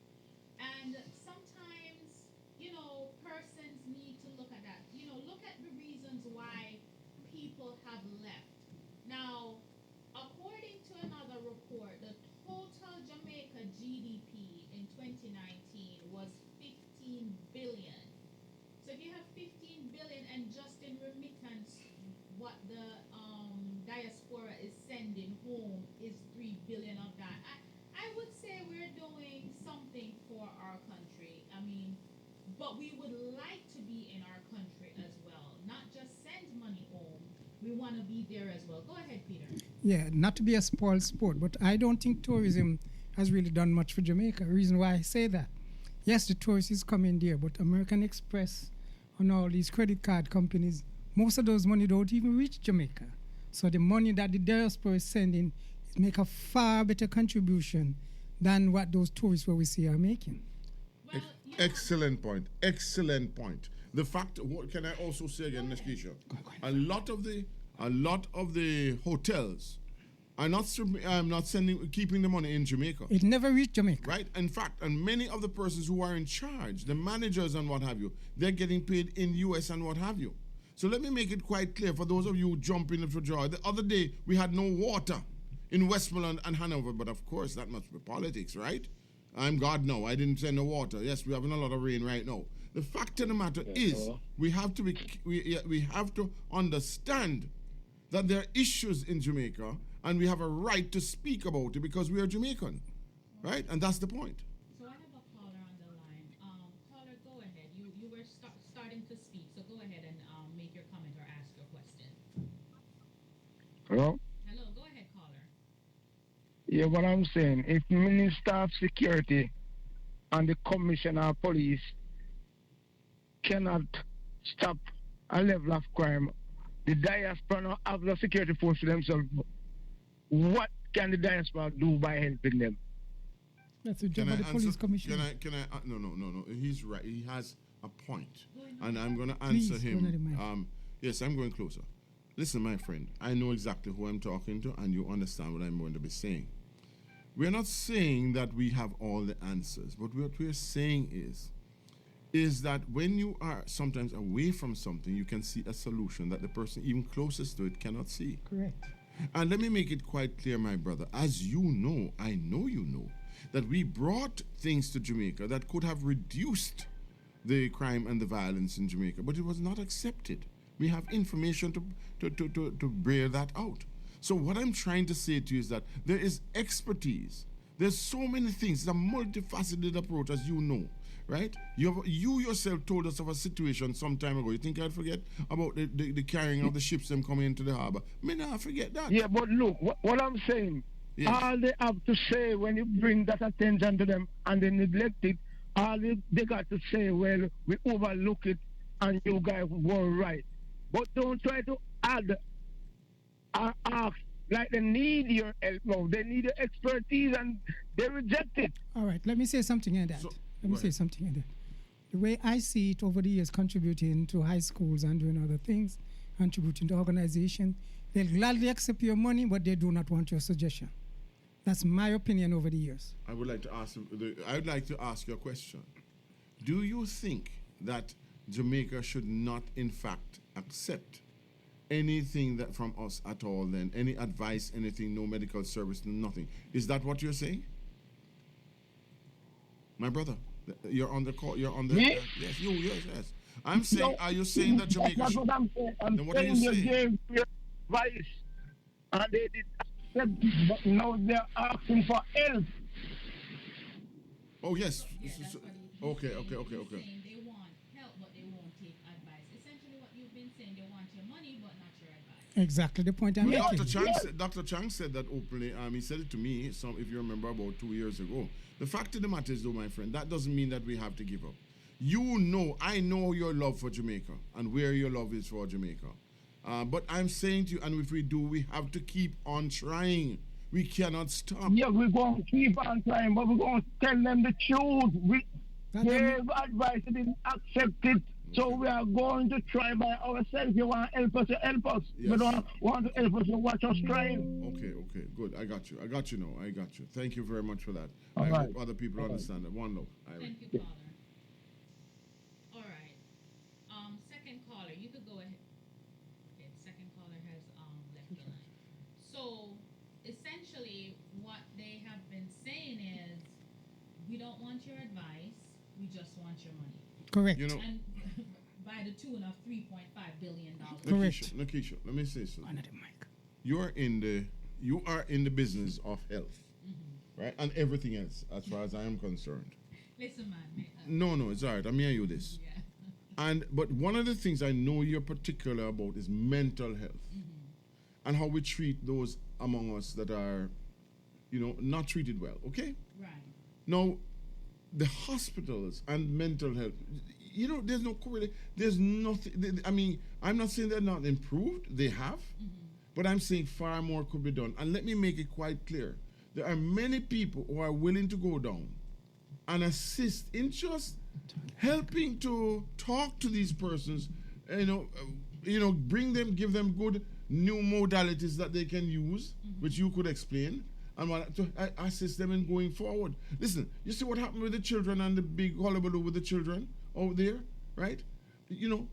And sometimes, you know, persons need to look at that. You know, look at the reasons why people have left. Now, according to another report, the total Jamaica GDP in 2019 was 15 billion. So if you have 15 billion and just in remittance, what the diaspora is sending home is 3 billion of that. I would say we're doing something for our country. I mean, but we would like to be in our country as well, not just send money home. We want to be there as well. Go ahead, Peter. Yeah, not to be a spoiled sport, but I don't think tourism has really done much for Jamaica. The reason why I say that, yes, the tourists is coming there, but American Express and all these credit card companies, most of those money don't even reach Jamaica. So the money that the diaspora is sending make a far better contribution than what those tourists where we see are making. Well, Excellent point. Excellent point. The fact, what can I also say again, Nashika? A lot of the hotels are not keeping the money in Jamaica. It never reached Jamaica. Right? In fact, and many of the persons who are in charge, the managers and what have you, they're getting paid in US and what have you. So let me make it quite clear for those of you who jump in for joy. The other day, we had no water in Westmoreland and Hanover, but of course, that must be politics, right? I'm God now. I didn't send no water. Yes, we're having a lot of rain right now. The fact of the matter is, we have to understand that there are issues in Jamaica, and we have a right to speak about it because we are Jamaican, right? And that's the point. So I have a caller on the line. Caller, go ahead. You were starting to speak, so go ahead and make your comment or ask your question. Hello? Hello, go ahead, caller. Yeah, what I'm saying, if Minister of Security and the Commissioner of Police cannot stop a level of crime, the diaspora don't have the security force for themselves. What can the diaspora do by helping them? That's the job of the police commissioner. No. He's right. He has a point. And I'm going to answer him. Yes, I'm going closer. Listen, my friend, I know exactly who I'm talking to, and you understand what I'm going to be saying. We're not saying that we have all the answers, but what we're saying is that when you are sometimes away from something, you can see a solution that the person even closest to it cannot see. Correct. And let me make it quite clear, my brother, as you know, I know you know, that we brought things to Jamaica that could have reduced the crime and the violence in Jamaica, but it was not accepted. We have information to bear that out. So what I'm trying to say to you is that there is expertise. There's so many things. It's a multifaceted approach, as you know, right? You yourself told us of a situation some time ago. You think I'd forget about the carrying of the ships them coming into the harbor? May not forget that. Yeah, but look, what I'm saying, yes. All they have to say when you bring that attention to them and they neglect it, all they got to say, well, we overlook it and you guys were right. But don't try to add or ask like they need your help now. They need your expertise and they reject it. All right, let me say something in that. The way I see it over the years, contributing to high schools and doing other things, contributing to organization, they'll gladly accept your money, but they do not want your suggestion. That's my opinion over the years. I would like to ask you a question. Do you think that Jamaica should not, in fact, accept anything that from us at all. Then any advice, anything, no medical service, nothing. Is that what you're saying, my brother? You're on the call. You're on the. Me? Yes, you. Yes. I'm saying. Are you saying that Jamaica? That's what I'm saying. I'm what are you saying you saying? gave your advice, and they did accept it, but now they're asking for help. Oh yes. Yeah, that's what he- Okay. he's saying. Okay. Saying they want help, but they won't take advice. Essentially, what you've been saying, they want your money, but not your advice. Exactly the point I'm Well, making. Dr. Chang said that openly. He said it to me. If you remember, about 2 years ago. The fact of the matter is, though, my friend, that doesn't mean that we have to give up. I know your love for Jamaica and where your love is for Jamaica. But I'm saying to you, and if we do, we have to keep on trying. We cannot stop. Yeah, we're going to keep on trying, but we're going to tell them the truth. We gave advice, they didn't accept it. So we are going to try by ourselves. You want to help us, you help us. Yes. We don't want to help us, you watch us trying. Okay, good. I got you now. I got you. Thank you very much for that. All I right. hope other people understand that. One love. Thank you, caller. All right. Second caller, you could go ahead. Okay, the second caller has left the line. So essentially, what they have been saying is, we don't want your advice. We just want your money. Correct. You know, And by the tune of $3.5 billion. Correct. Nakisha, let me say something. Under the mic. You are in the business of health, right, and everything else, as far as I am concerned. Listen, man. No, it's all right. I'm hearing you this. Yeah. But one of the things I know you're particular about is mental health, and how we treat those among us that are, not treated well. Okay. Right. Now, the hospitals and mental health, there's no correlation. There's nothing. I mean, I'm not saying they're not improved. They have. But I'm saying far more could be done. And let me make it quite clear. There are many people who are willing to go down and assist in just helping to talk to these persons, bring them, give them good new modalities that they can use, which you could explain, and to assist them in going forward. Listen, you see what happened with the children and the big hullabaloo with the children out there, right?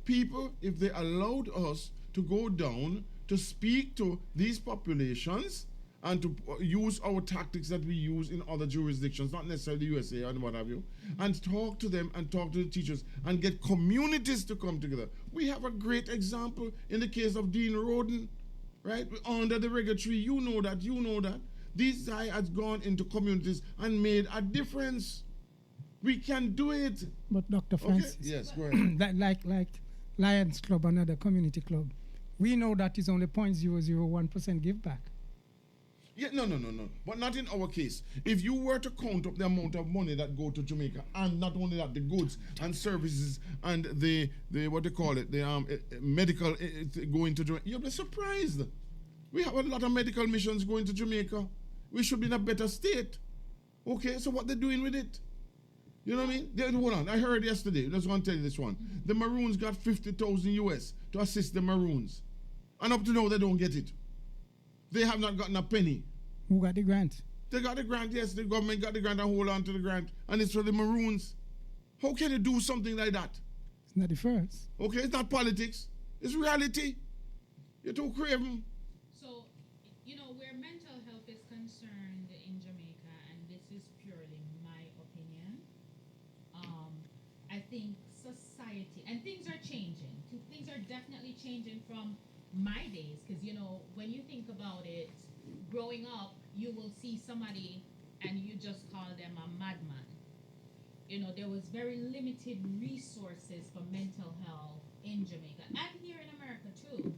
People, if they allowed us to go down to speak to these populations and to use our tactics that we use in other jurisdictions, not necessarily the USA and what have you, and talk to them and talk to the teachers and get communities to come together. We have a great example in the case of Dean Roden, right? Under the reggae tree, you know that. This guy has gone into communities and made a difference. We can do it. But Dr. Francis, Okay? Yes, go ahead. that like Lions Club, another community club, we know that is only 0.001% give back. Yeah, no. But not in our case. If you were to count up the amount of money that go to Jamaica, and not only that, the goods and services and the what they call it, the medical going to Jamaica, you'll be surprised. We have a lot of medical missions going to Jamaica. We should be in a better state. Okay, so what they're doing with it? You know what I mean? Hold on, I heard yesterday, I just want to tell you this one. The Maroons got 50,000 US to assist the Maroons. And up to now, they don't get it. They have not gotten a penny. Who got the grant? They got the grant, yes. The government got the grant and hold on to the grant. And it's for the Maroons. How can you do something like that? It's not the first. Okay, it's not politics. It's reality. You're too craven. So, where mental health is concerned in Jamaica, and this is purely my opinion, I think society, and things are changing. Things are definitely changing from my days, because, when you think about it, growing up, you will see somebody and you just call them a madman. There was very limited resources for mental health in Jamaica, and here in America too.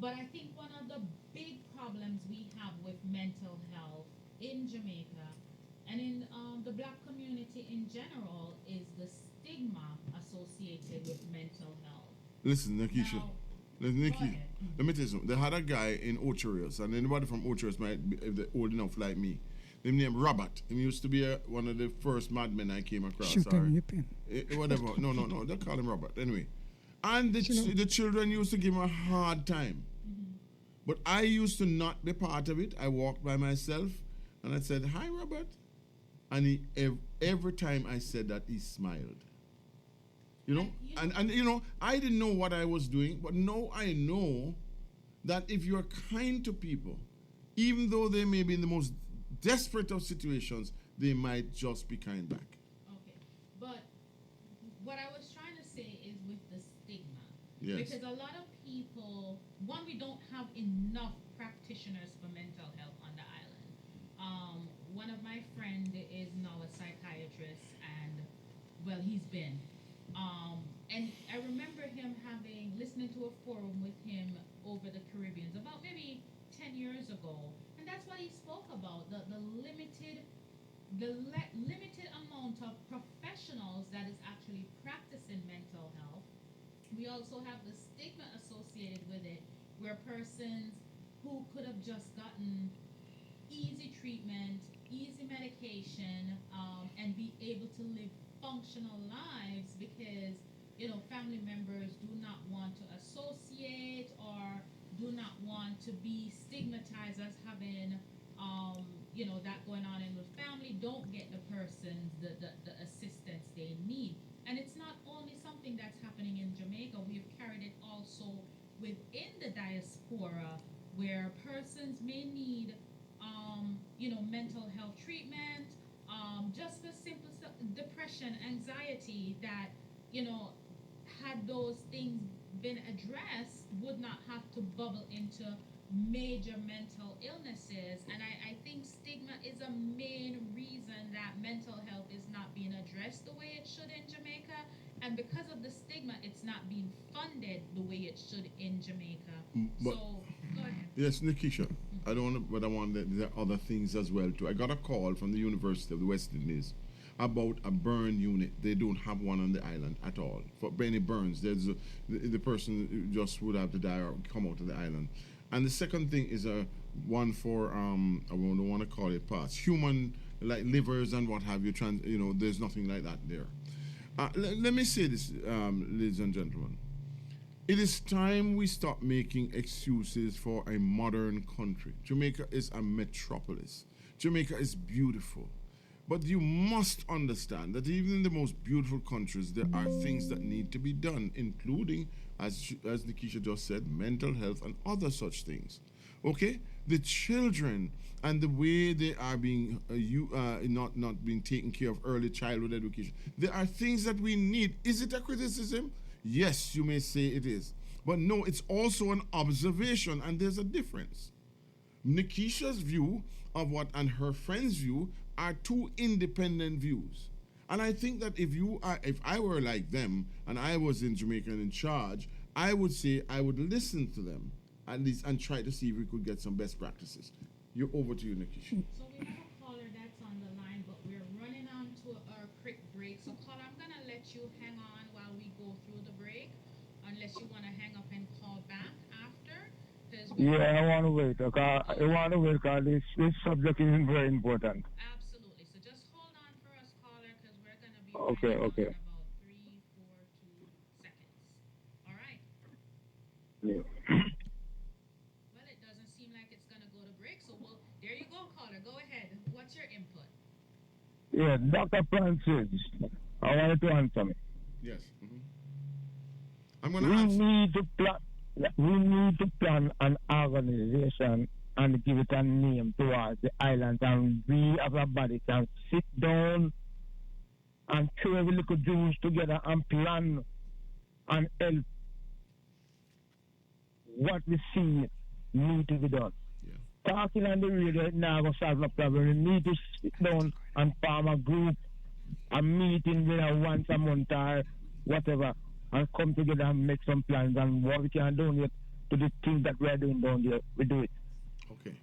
But I think one of the big problems we have with mental health in Jamaica and in the black community in general is the stigma associated with mental health. Listen, Nakisha. Now, Nikki, let me tell you something. They had a guy in Ocherios, and anybody from Ocherios might be, if they're old enough like me. His name Robert. He used to be one of the first madmen I came across. Shoot him, whip him. Whatever. No. They call him Robert. Anyway. And the children used to give him a hard time. But I used to not be part of it. I walked by myself, and I said, "Hi, Robert." And every time I said that, he smiled. You know, and you know, I didn't know what I was doing, but now I know that if you're kind to people, even though they may be in the most desperate of situations, they might just be kind back. Okay, but what I was trying to say is with the stigma, Yes. because a lot of people, one, we don't have enough practitioners for mental health on the island. One of my friend is now a psychiatrist, and well, he's been. And I remember him listening to a forum with him over the Caribbean about maybe 10 years ago, and that's what he spoke about, the limited amount of professionals that is actually practicing mental health. We also have the stigma associated with it, where persons who could have just gotten easy treatment, easy medication, and be able to live functional lives because family members do not want to associate or do not want to be stigmatized as having that going on in the family, don't get the persons the assistance they need. And it's not only something that's happening in Jamaica, we've carried it also within the diaspora, where persons may need mental health treatment, just for simple stuff, depression, anxiety, that had those things been addressed, would not have to bubble into major mental illnesses. And I think stigma is a main reason that mental health is not being addressed the way it should in Jamaica. And because of the stigma, it's not being funded the way it should in Jamaica. But, so, go ahead. Yes, Nikisha. I don't want, but I want there are other things as well too. I got a call from the University of the West Indies about a burn unit. They don't have one on the island at all. For any burns, the person just would have to die or come out of the island. And the second thing is one for I don't want to call it parts, human, like livers and what have you. There's nothing like that there. Let me say this, ladies and gentlemen. It is time we stop making excuses for a modern country. Jamaica is a metropolis. Jamaica is beautiful. But you must understand that even in the most beautiful countries, there are things that need to be done, including, as Nikisha just said, mental health and other such things. Okay? The children and the way they are being not being taken care of, early childhood education. There are things that we need. Is it a criticism? Yes, you may say it is. But no, it's also an observation, and there's a difference. Nikisha's view of what and her friend's view are two independent views. And I think that if I were like them and I was in Jamaica and in charge, I would say I would listen to them at least and try to see if we could get some best practices. Over to you, Nikisha. So we have a caller that's on the line, but we're running on to our quick break. So caller, I'm gonna let you hang on while we go through the break, unless you want to hang up and call back after. Yeah, I want to wait. Because this subject is very important. Absolutely. So just hold on for us, caller, because we're gonna be okay. In about 3, 4, 2 seconds. All right. Yeah. Well, it doesn't seem like it's gonna go to break. So there you go, caller. Go ahead. What's your input? Yeah, Dr. Francis, I wanted to answer me. Yes. Mm-hmm. I'm going to answer. We need to plan an organization and give it a name towards the island, and we as a body can sit down and throw every little Jews together and plan and help what we see need to be done. Yeah. Talking on the radio now will solve the problem. We need to sit down and form a group, a meeting once a month or whatever, and come together and make some plans and what we can do here to the things that we are doing down here. We do it. Okay.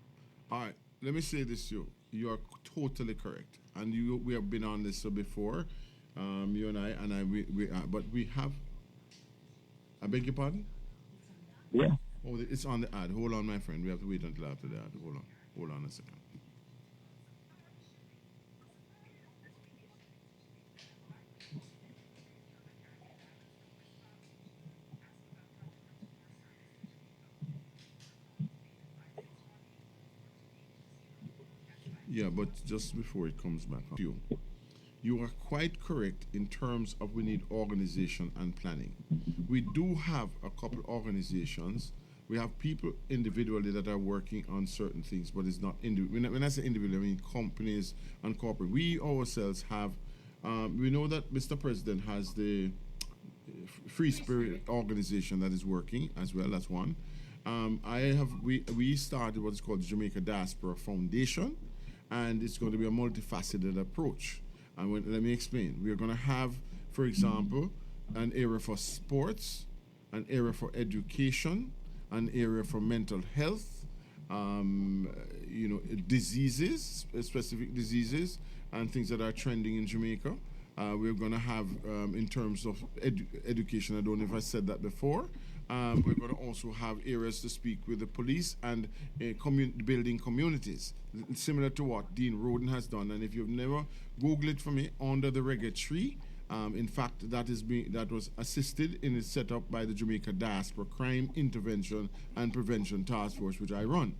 All right. Let me say this to you. You are totally correct. And we have been on this before, you and I, but we have. I beg your pardon? Yeah. Oh, it's on the ad. Hold on, my friend. We have to wait until after the ad. Hold on a second. Yeah, but just before it comes back, you are quite correct in terms of we need organization and planning. We do have a couple organizations. We have people individually that are working on certain things, but it's not individual. When I say individual, I mean companies and corporate. We ourselves have, we know that Mr. President has the Free Spirit organization that is working as well. That's one. We started what is called the Jamaica Diaspora Foundation, and it's going to be a multifaceted approach. And let me explain. We are going to have, for example, an area for sports, an area for education, an area for mental health, diseases, specific diseases, and things that are trending in Jamaica. We're going to have, in terms of education, I don't know if I said that before, we're going to also have areas to speak with the police and building communities, similar to what Dean Roden has done. And if you've never Googled it for me, Under the Reggae Tree, in fact, that was assisted in its setup by the Jamaica Diaspora Crime Intervention and Prevention Task Force, which I run.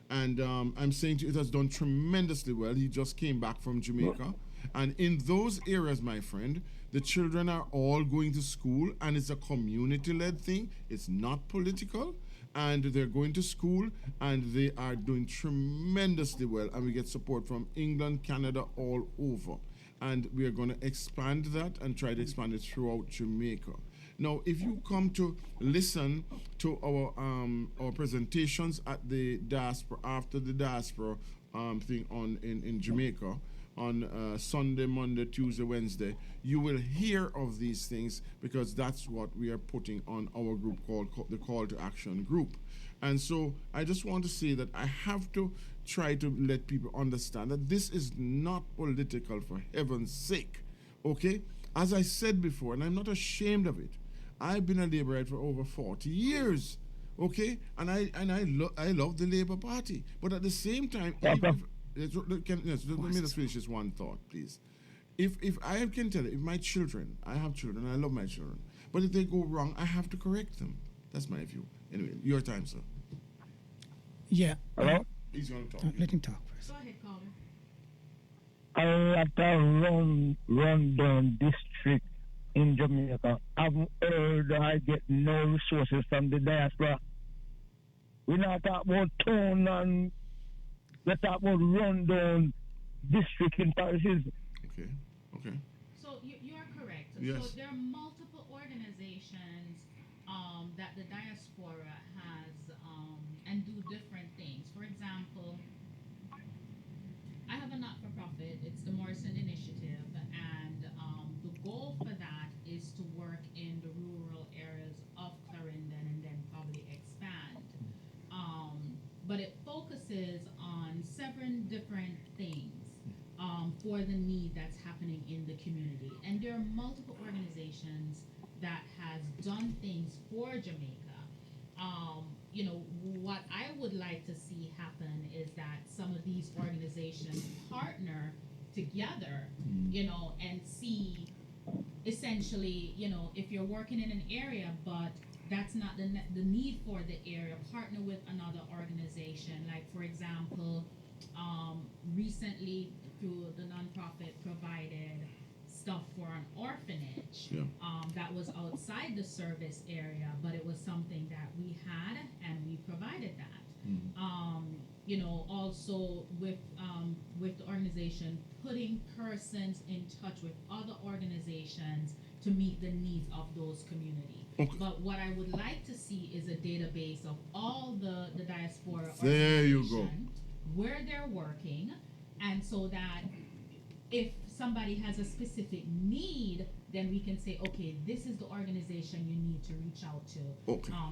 And I'm saying to you, it has done tremendously well. He just came back from Jamaica. And in those areas, my friend, the children are all going to school, and it's a community-led thing. It's not political. And they're going to school, and they are doing tremendously well. And we get support from England, Canada, all over. And we are going to expand that and try to expand it throughout Jamaica. Now, if you come to listen to our presentations at the diaspora, after the diaspora thing in Jamaica, on Sunday, Monday, Tuesday, Wednesday, you will hear of these things, because that's what we are putting on our group called the Call to Action group. And so I just want to say that I have to try to let people understand that this is not political, for heaven's sake, okay? As I said before, and I'm not ashamed of it, I've been a Labourite for over 40 years, okay? And I love the Labour Party. But at the same time, let me just finish this one thought, please. If I can tell you, if my children, I have children, I love my children, but if they go wrong, I have to correct them. That's my view. Anyway, your time, sir. Yeah. Hello? He's going to talk. Let him talk first. Go ahead, caller. I have to run down district in Jamaica. I've heard I get no resources from the diaspora. We not talk about town, and we talk about run down district in parishes. Okay. So you are correct. Yes. So there are multiple organizations that the diaspora has and do different things. For example, I have a not-for-profit. It's the Morrison Initiative, and the goal for that is to work in the rural areas of Clarendon and then probably expand. But it focuses on 7 different things for the need that's happening in the community. And there are multiple organizations that has done things for Jamaica. What I would like to see happen is that some of these organizations partner together, and see essentially, if you're working in an area, but that's not the need for the area, partner with another organization. Like, for example, recently through the nonprofit provided stuff for an orphanage that was outside the service area, but it was something that we had, and we provided that. Also with the organization, putting persons in touch with other organizations to meet the needs of those communities. Okay. But what I would like to see is a database of all the diaspora there you go, where they're working, and so that if somebody has a specific need, then we can say, okay, this is the organization you need to reach out to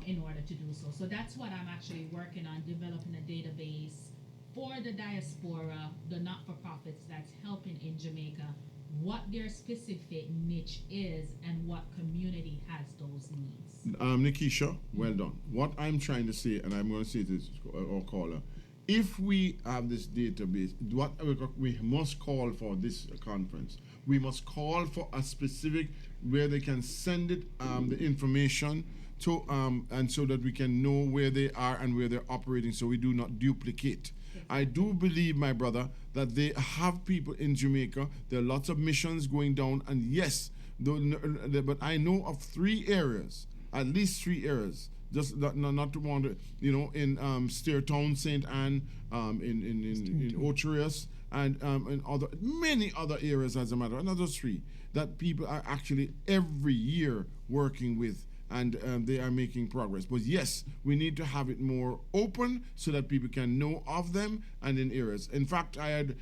in order to do so. So that's what I'm actually working on, developing a database for the diaspora, the not-for-profits that's helping in Jamaica, what their specific niche is and what community has those needs. Nikisha, well done. What I'm trying to say, and I'm going to say this, our caller, if we have this database, what we must call for this conference, we must call for a specific where they can send it, the information to, and so that we can know where they are and where they're operating, so we do not duplicate. I do believe, my brother, that they have people in Jamaica. There are lots of missions going down, and yes, but I know of 3 areas, at least 3 areas. Just not to wander, in Stair Town, St. Anne, in Ocherius, and in many other areas, as a matter, another 3 that people are actually every year working with, and they are making progress. But yes, we need to have it more open so that people can know of them and in areas. In fact, I had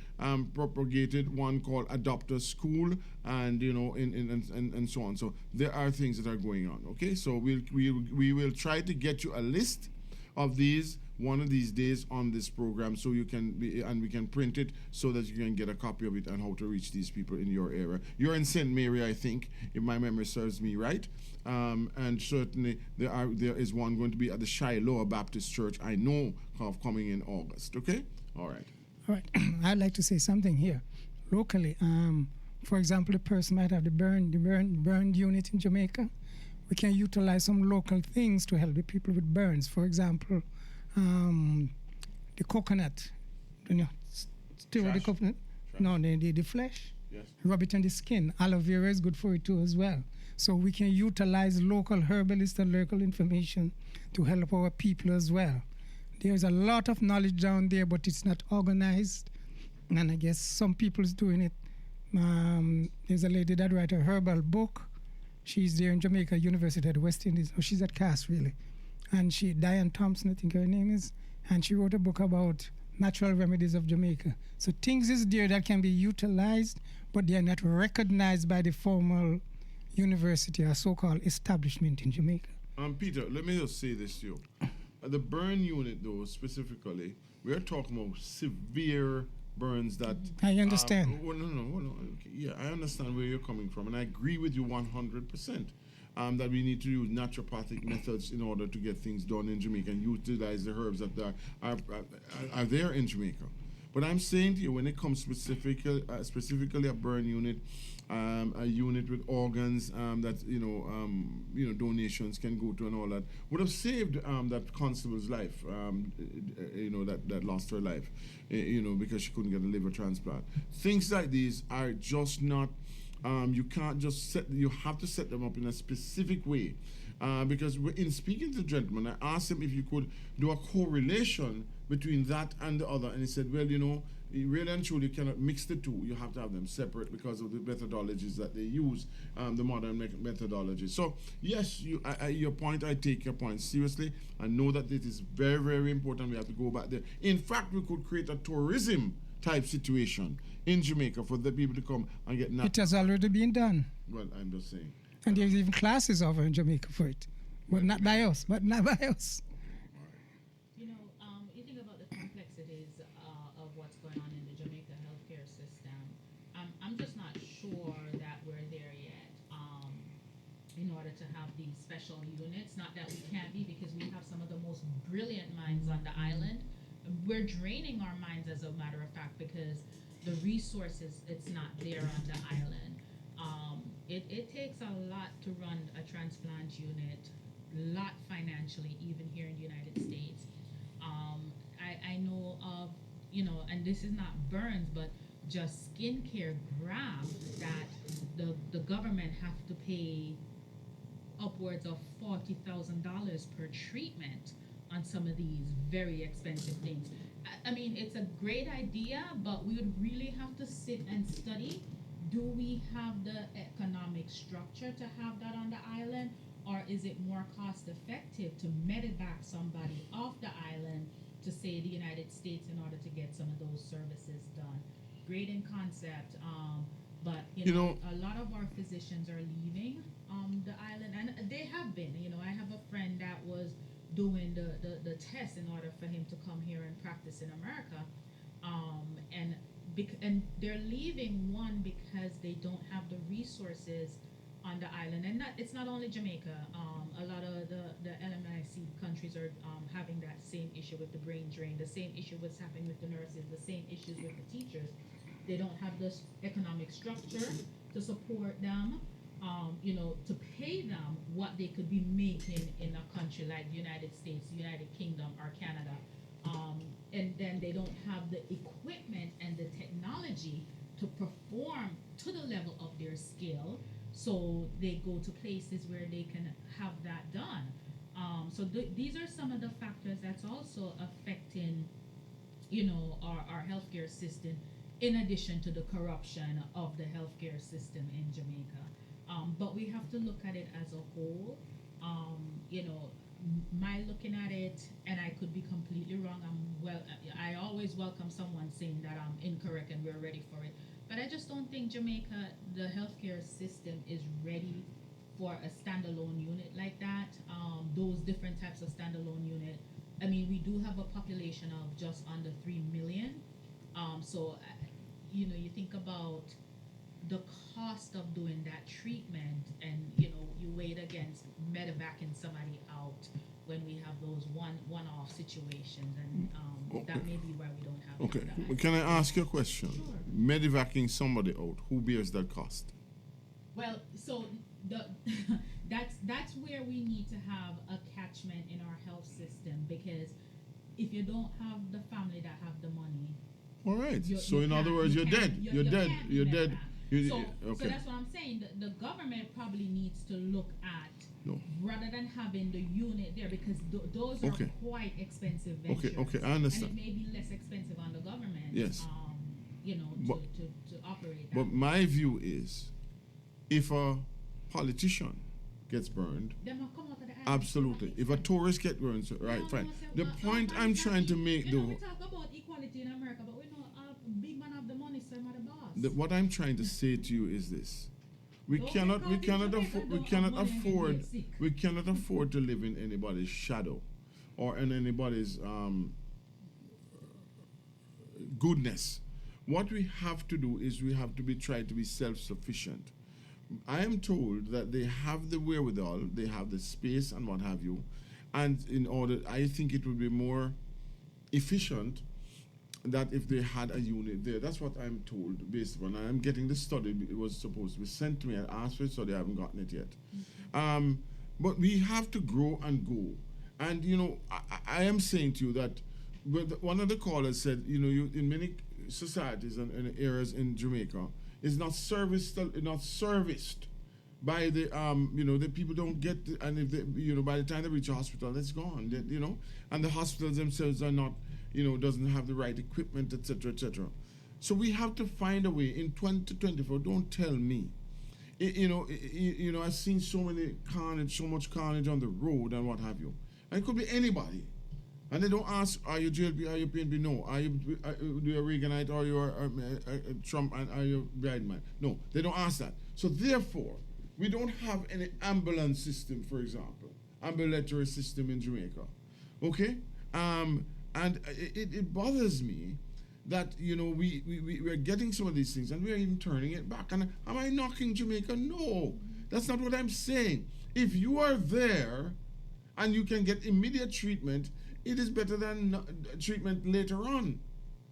propagated one called Adopt a School, and and so on. So there are things that are going on. Okay, so we will try to get you a list of these one of these days on this program, so you can and we can print it so that you can get a copy of it and how to reach these people in your area. You're in St. Mary, I think, if my memory serves me right. And certainly there is one going to be at the Shiloh Baptist Church, I know, of coming in August. Okay? All right. I'd like to say something here. Locally, for example, the person might have the burn unit in Jamaica. We can utilize some local things to help the people with burns. For example, the coconut, stir with the coconut. Trash. No, the flesh. Yes. Rub it on the skin. Aloe vera is good for it too as well. So we can utilize local herbalists and local information to help our people as well. There's a lot of knowledge down there, but it's not organized. And I guess some people's doing it. There's a lady that writes a herbal book. She's there in Jamaica University at the West Indies. Oh, she's at Cass, really. And Diane Thompson, I think her name is. And she wrote a book about natural remedies of Jamaica. So things is there that can be utilized, but they are not recognized by the formal university or so-called establishment in Jamaica. Peter, let me just say this to you. The burn unit, though, specifically, we're talking about severe burns that... I understand. No. Okay. Yeah, I understand where you're coming from, and I agree with you 100%. That we need to use naturopathic methods in order to get things done in Jamaica and utilize the herbs that are there in Jamaica. But I'm saying to you, when it comes specifically a burn unit, a unit with organs that donations can go to and all that, would have saved that constable's life, that lost her life, because she couldn't get a liver transplant. Things like these are just not. You can't just you have to set them up in a specific way. Because in speaking to the gentleman, I asked him if you could do a correlation between that and the other. And he said, well, you really and truly cannot mix the two. You have to have them separate because of the methodologies that they use, the modern methodologies. So, yes, your point, I take your point seriously. I know that it is very, very important. We have to go back there. In fact, we could create a tourism type situation in Jamaica for the people to come and get... It has already been done. Well, I'm just saying. And there's even classes over in Jamaica for it. But not by us. You think about the complexities of what's going on in the Jamaica healthcare system. I'm just not sure that we're there yet in order to have these special units. Not that we can't be, because we have some of the most brilliant minds on the island. We're draining our minds, as a matter of fact, because the resources, it's not there on the island. It takes a lot to run a transplant unit, lot financially, even here in the United States. I know of, and this is not burns, but just skincare grafts that the government have to pay upwards of $40,000 per treatment on some of these very expensive things. I mean, it's a great idea, but we would really have to sit and study. Do we have the economic structure to have that on the island, or is it more cost effective to medevac somebody off the island to, say, the United States in order to get some of those services done? Great in concept, but a lot of our physicians are leaving the island, and they have been. I have a friend that was doing the test in order for him to come here and practice in America, and they're leaving, one, because they don't have the resources on the island, and it's not only Jamaica. A lot of the LMIC countries are having that same issue with the brain drain, the same issue what's happening with the nurses, the same issues with the teachers. They don't have this economic structure to support them, to pay them what they could be making in a country like the United States, United Kingdom, or Canada. and then they don't have the equipment and the technology to perform to the level of their skill, so they go to places where they can have that done. So these are some of the factors that's also affecting, our healthcare system, in addition to the corruption of the healthcare system in Jamaica. But we have to look at it as a whole. My looking at it, and I could be completely wrong. I always welcome someone saying that I'm incorrect and we're ready for it. But I just don't think Jamaica, the healthcare system, is ready for a standalone unit like that. Those different types of standalone unit. I mean, we do have a population of just under 3 million. You think about the cost of doing that treatment, and you weigh it against medevacing somebody out when we have those one-off situations, and that may be why we don't have. Okay, that. Can I ask you a question? Sure. Medevacing somebody out, who bears that cost? Well, so that's where we need to have a catchment in our health system, because if you don't have the family that have the money. All right. So in other words, you're dead. You're dead. So that's what I'm saying. The government probably needs to look at, rather than having the unit there, because those are quite expensive ventures. Okay, I understand. And it may be less expensive on the government. Yes. To operate that. But my view is, if a politician gets burned, absolutely. If a tourist gets burned, right, fine. The point I'm trying to make, though. We talk about equality in America, but we know a big man have the money, so I'm the boss. What I'm trying to say to you is this: we cannot afford to live in anybody's shadow, or in anybody's goodness. What we have to do is we have to try to be self-sufficient. I am told that they have the wherewithal, they have the space and what have you, and I think it would be more efficient that if they had a unit there. That's what I'm told, based upon. I'm getting the study. It was supposed to be sent to me. I asked for the study. I haven't gotten it yet. But we have to grow and go. And, I am saying to you that one of the callers said, you in many societies and areas in Jamaica, is not serviced by the the people don't get and if they, by the time they reach a hospital, it's gone. And the hospitals themselves are not doesn't have the right equipment, etc., etc. So we have to find a way in 2024. Don't tell me, I've seen so much carnage on the road and what have you, and it could be anybody. And they don't ask, are you JLP, are you PNP? No. Are you a Reaganite, or you are Trump, and are you Biden? No, they don't ask that. So therefore, we don't have any ambulance system, for example, ambulatory system in Jamaica. Okay? And it bothers me that, we're getting some of these things and we're even turning it back. And am I knocking Jamaica? No. That's not what I'm saying. If you are there and you can get immediate treatment, it is better than treatment later on,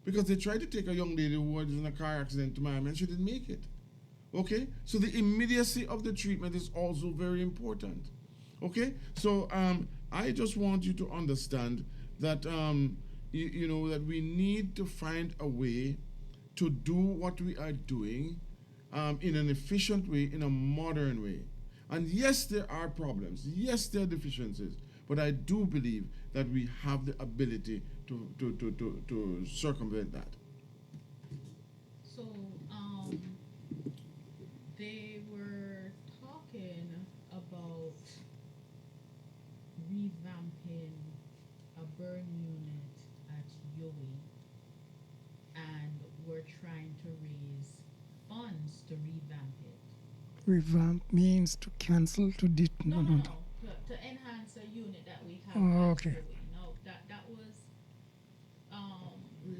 because they tried to take a young lady who was in a car accident to Miami and she didn't make it. Okay, so the immediacy of the treatment is also very important. Okay, so I just want you to understand that that we need to find a way to do what we are doing in an efficient way, in a modern way. And yes, there are problems. Yes, there are deficiencies. But I do believe that we have the ability to circumvent that. So, they were talking about revamping a burn unit at Yui, and we're trying to raise funds to revamp it. Revamp means to cancel, to No. To enhance a unit that we have. Oh, okay. No, that was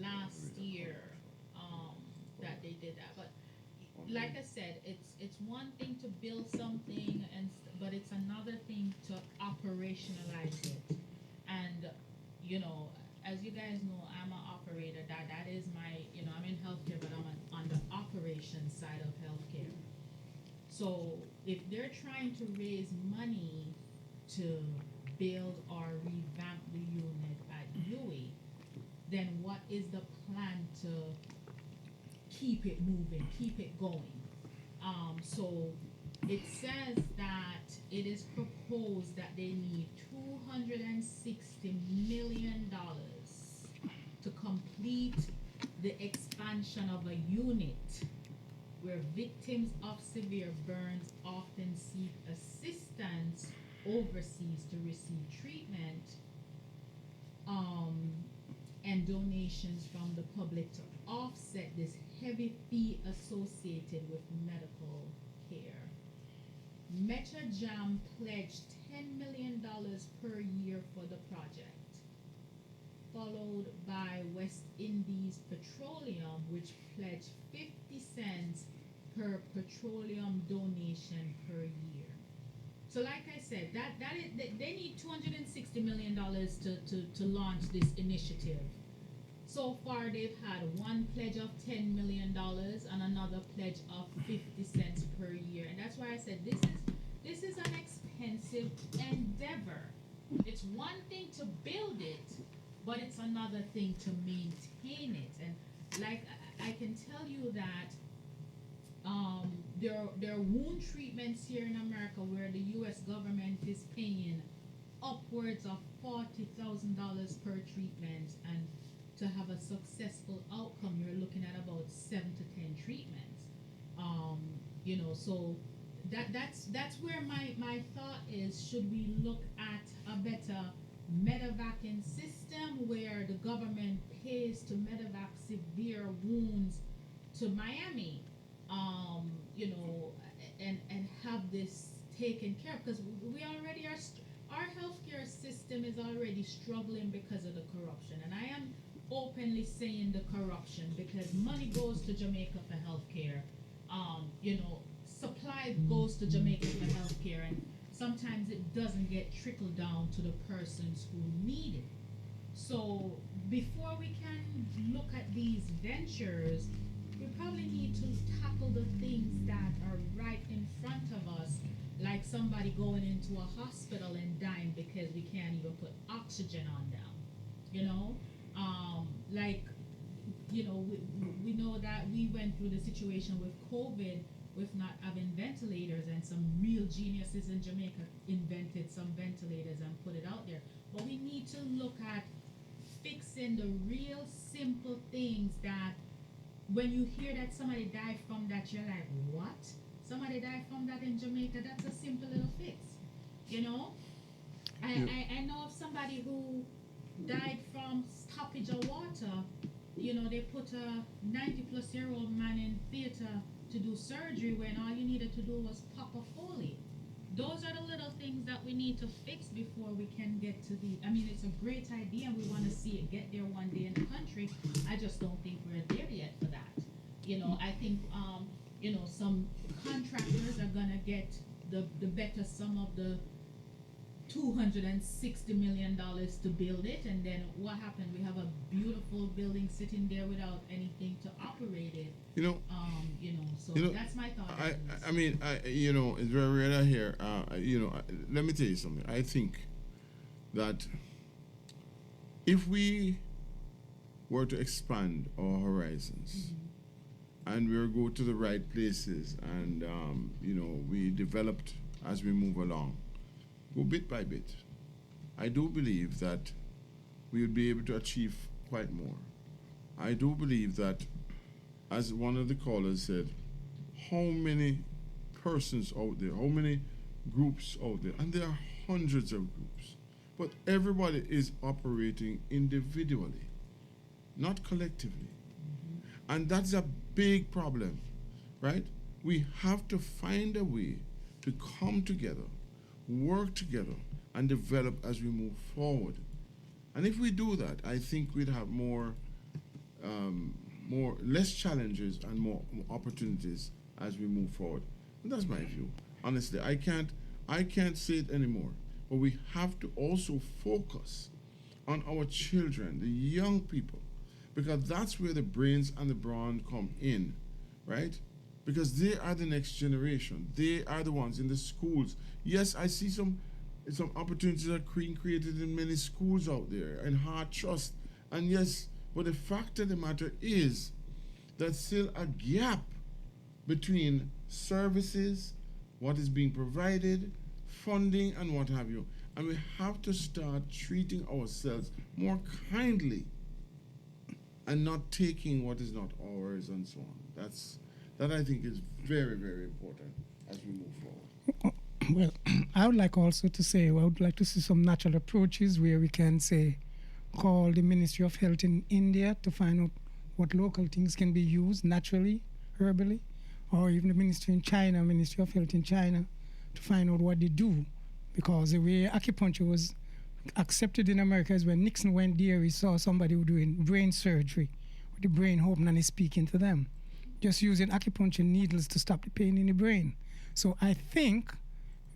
last year that they did that. But like I said, it's one thing to build something, but it's another thing to operationalize it. And as you guys know, I'm an operator. That is my I'm in healthcare, but I'm on the operations side of healthcare. So if they're trying to raise money to build or revamp the unit at Yui, then what is the plan to keep it moving, keep it going? So it says that it is proposed that they need $260 million to complete the expansion of a unit where victims of severe burns often seek assistance overseas to receive treatment, and donations from the public to offset this heavy fee associated with medical care. SupaJamz pledged $10 million per year for the project, followed by West Indies Petroleum, which pledged 50 cents per petroleum donation per year. So like I said, they need $260 million to launch this initiative. So far, they've had one pledge of $10 million and another pledge of 50 cents per year. And that's why I said this is an expensive endeavor. It's one thing to build it, but it's another thing to maintain it. And like I can tell you that there are wound treatments here in America where the U.S. government is paying upwards of $40,000 per treatment, and to have a successful outcome, you're looking at about 7 to 10 treatments. So that's where my thought is: should we look at a better medevacing system where the government pays to medevac severe wounds to Miami, and have this taken care of, because we already are. Our healthcare system is already struggling because of the corruption, and I am openly saying the corruption because money goes to Jamaica for healthcare. Supply goes to Jamaica for healthcare, and sometimes it doesn't get trickled down to the persons who need it. So before we can look at these ventures, we probably need to tackle the things that are right in front of us, like somebody going into a hospital and dying because we can't even put oxygen on them. We know that we went through the situation with COVID with not having ventilators, and some real geniuses in Jamaica invented some ventilators and put it out there. But we need to look at fixing the real simple things that when you hear that somebody died from that, you're like, what? Somebody died from that in Jamaica? That's a simple little fix, I know of somebody who died from stoppage of water. They put a 90-plus-year-old man in theater to do surgery when all you needed to do was pop a Foley. Those are the little things that we need to fix before we can get to it's a great idea and we want to see it get there one day in the country. I just don't think we're there yet for that. I think, some contractors are going to get the better sum of the $260 million to build it, and then what happened? We have a beautiful building sitting there without anything to operate it. That's my thought. It's very rare here. Let me tell you something. I think that if we were to expand our horizons, and we go to the right places, and we developed as we move along, go bit by bit, I do believe that we will be able to achieve quite more. I do believe that, as one of the callers said, how many persons out there, how many groups out there, and there are hundreds of groups, but everybody is operating individually, not collectively. And that's a big problem, right? We have to find a way to come together, work together, and develop as we move forward. And if we do that, I think we'd have less challenges and more opportunities as we move forward. And that's my view. Honestly, I can't say it anymore. But we have to also focus on our children, the young people, because that's where the brains and the brawn come in, right? Because they are the next generation. They are the ones in the schools. Yes, I see some opportunities are created in many schools out there, and Hard Trust. And yes, But the fact of the matter is there's still a gap between services, what is being provided, funding, and what have you. And we have to start treating ourselves more kindly and not taking what is not ours and so on. That I think is very, very important as we move forward. Well, I would like also to say, I would like to see some natural approaches where we can say, call the Ministry of Health in India to find out what local things can be used naturally, herbally, or even the Ministry of Health in China, to find out what they do. Because the way acupuncture was accepted in America is when Nixon went there, he saw somebody who doing brain surgery with the brain open and he's speaking to them, just using acupuncture needles to stop the pain in the brain. So I think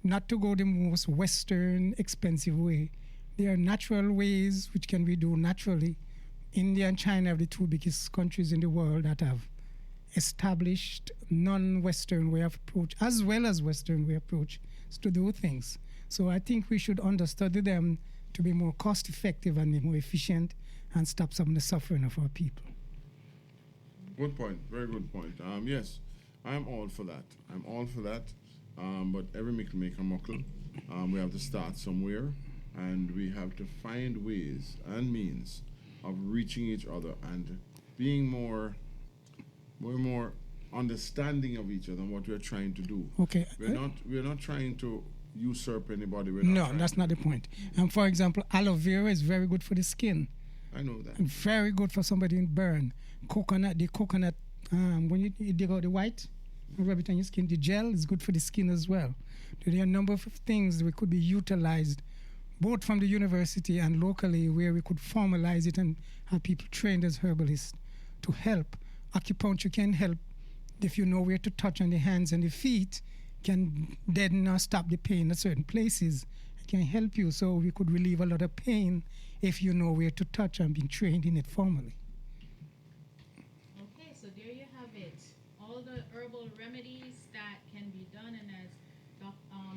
not to go the most Western expensive way. There are natural ways which can be done naturally. India and China are the two biggest countries in the world that have established non-Western way of approach as well as Western way approach to do things. So I think we should understudy them to be more cost effective and be more efficient and stop some of the suffering of our people. Good point. Very good point. Yes, I'm all for that. But every mickle make a muckle. We have to start somewhere, and we have to find ways and means of reaching each other and being more understanding of each other and what we're trying to do. Okay. We're not trying to usurp anybody. No, that's not the point. And for example, aloe vera is very good for the skin. I know that. And very good for somebody in burn. The coconut, when you dig out the white, and rub it on your skin, the gel is good for the skin as well. There are a number of things that could be utilized both from the university and locally where we could formalize it and have people trained as herbalists to help. Acupuncture can help if you know where to touch on the hands and the feet, can deaden or stop the pain at certain places. It can help you, so we could relieve a lot of pain if you know where to touch and been trained in it formally. Okay, so there you have it. All the herbal remedies that can be done, and as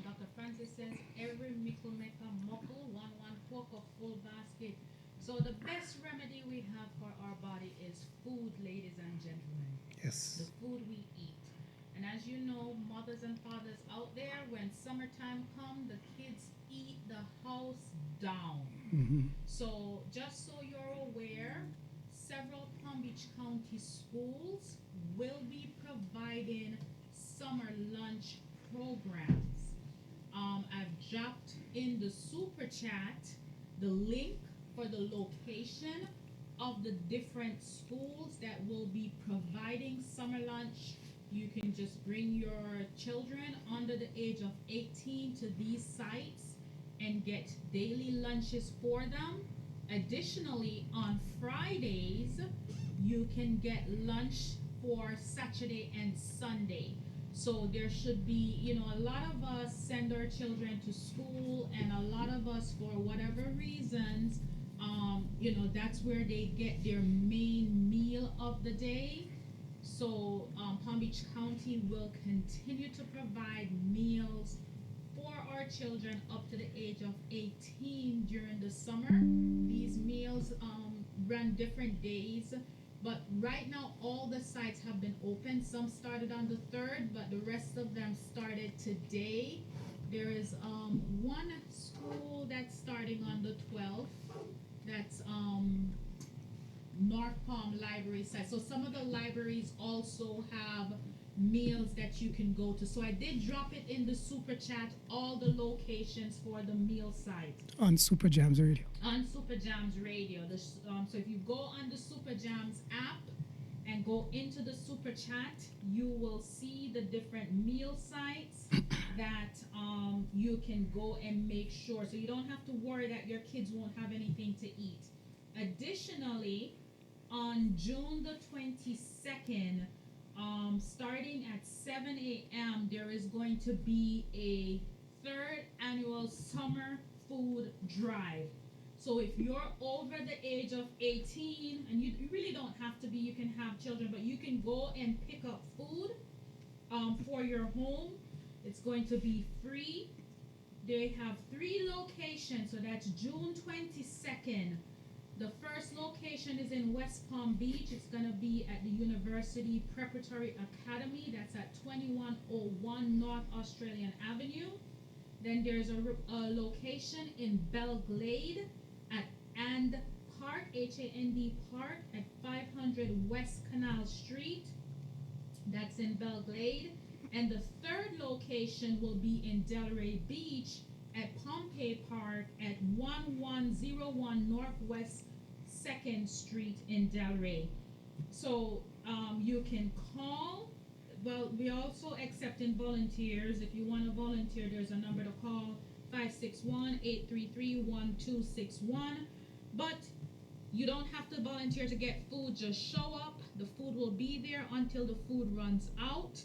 Dr. Francis says, every mickle make a muckle, one pork a full basket. So the best remedy we have for our body is food, ladies and gentlemen. Yes. The food we eat. And as you know, mothers and fathers out there, when summertime comes, the kids eat the house down. Mm-hmm. So just so you're aware, several Palm Beach County schools will be providing summer lunch programs. I've dropped in the super chat the link for the location of the different schools that will be providing summer lunch. You can just bring your children under the age of 18 to these sites and get daily lunches for them. Additionally, on Fridays, you can get lunch for Saturday and Sunday. So there should be, a lot of us send our children to school, and a lot of us, for whatever reasons, that's where they get their main meal of the day. So Palm Beach County will continue to provide meals for our children up to the age of 18 during the summer. These meals run different days, but right now all the sites have been open. Some started on the 3rd, but the rest of them started today. There is one school that's starting on the 12th. That's North Palm Library site. So some of the libraries also have meals that you can go to. So I did drop it in the super chat, all the locations for the meal site. On SupaJamz Radio. On SupaJamz Radio. So if you go on the SupaJamz app and go into the super chat, you will see the different meal sites that you can go and make sure. So you don't have to worry that your kids won't have anything to eat. Additionally, on June the 22nd, starting at 7 a.m., there is going to be a 3rd annual summer food drive. So if you're over the age of 18, and you really don't have to be, you can have children, but you can go and pick up food for your home. It's going to be free. They have 3 locations, so that's June 22nd. The first location is in West Palm Beach. It's going to be at the University Preparatory Academy. That's at 2101 North Australian Avenue. Then there's a location in Belglade at And Park, H-A-N-D Park, at 500 West Canal Street. That's in Belglade. And the third location will be in Delray Beach at Pompey Park at 1101 Northwest 2nd Street in Delray. So you can call. Well, we're also accepting volunteers. If you want to volunteer, there's a number to call, 561-833-1261. But you don't have to volunteer to get food. Just show up. The food will be there until the food runs out.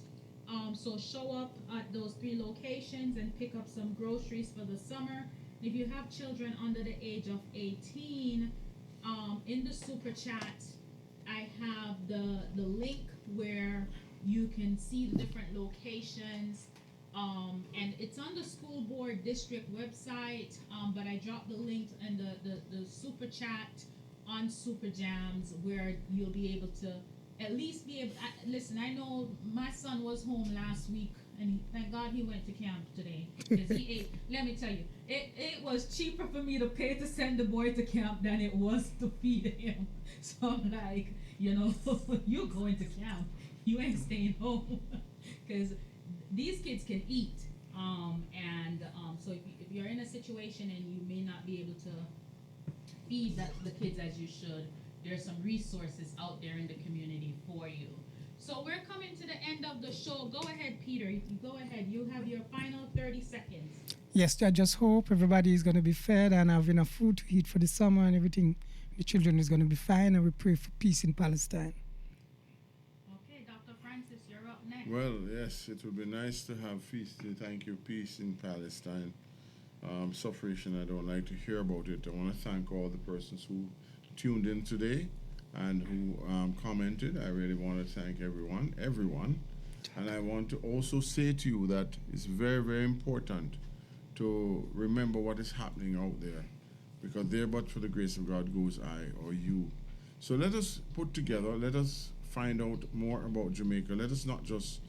So show up at those 3 locations and pick up some groceries for the summer. If you have children under the age of 18, in the super chat, I have the link where you can see the different locations. And it's on the school board district website, but I dropped the link in the super chat on SupaJamz, where you'll be able to at least be able. Listen, I know my son was home last week, and thank God he went to camp today, because he ate. Let me tell you, it was cheaper for me to pay to send the boy to camp than it was to feed him. So I'm like, you going to camp, you ain't staying home, because these kids can eat. So if you're in a situation and you may not be able to feed the kids as you should, there's some resources out there in the community for you. So we're coming to the end of the show. Go ahead, Peter. You go ahead. You have your final 30 seconds. Yes, I just hope everybody is going to be fed and have enough food to eat for the summer, and everything. The children is going to be fine, and we pray for peace in Palestine. Okay, Dr. Francis, you're up next. Well, yes, it would be nice to have peace in Palestine. Suffering, I don't like to hear about it. I want to thank all the persons who tuned in today and who commented. I really want to thank everyone. And I want to also say to you that it's very, very important to remember what is happening out there, because there but for the grace of God goes I or you. So let us put together, let us find out more about Jamaica. Let us not just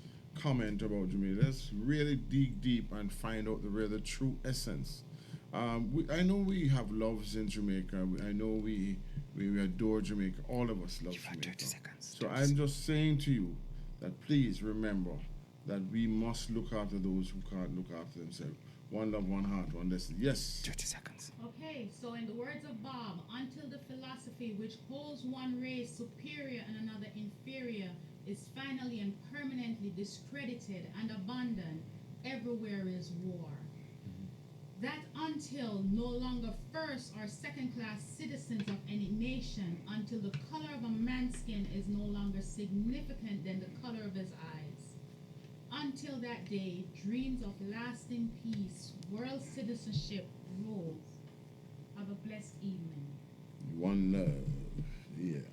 comment about Jamaica. Let's really dig deep and find out the true essence. I know we have loves in Jamaica. I know we adore Jamaica. All of us love Jamaica. So I'm just saying to you that please remember that we must look after those who can't look after themselves. One love, one heart, one destiny. Yes. 30 seconds. Okay, so in the words of Bob, until the philosophy which holds one race superior and another inferior is finally and permanently discredited and abandoned, everywhere is war. That until no longer first or second-class citizens of any nation, until the color of a man's skin is no longer significant than the color of his eyes. Until that day, dreams of lasting peace, world citizenship rules. Have a blessed evening. One love. Yeah.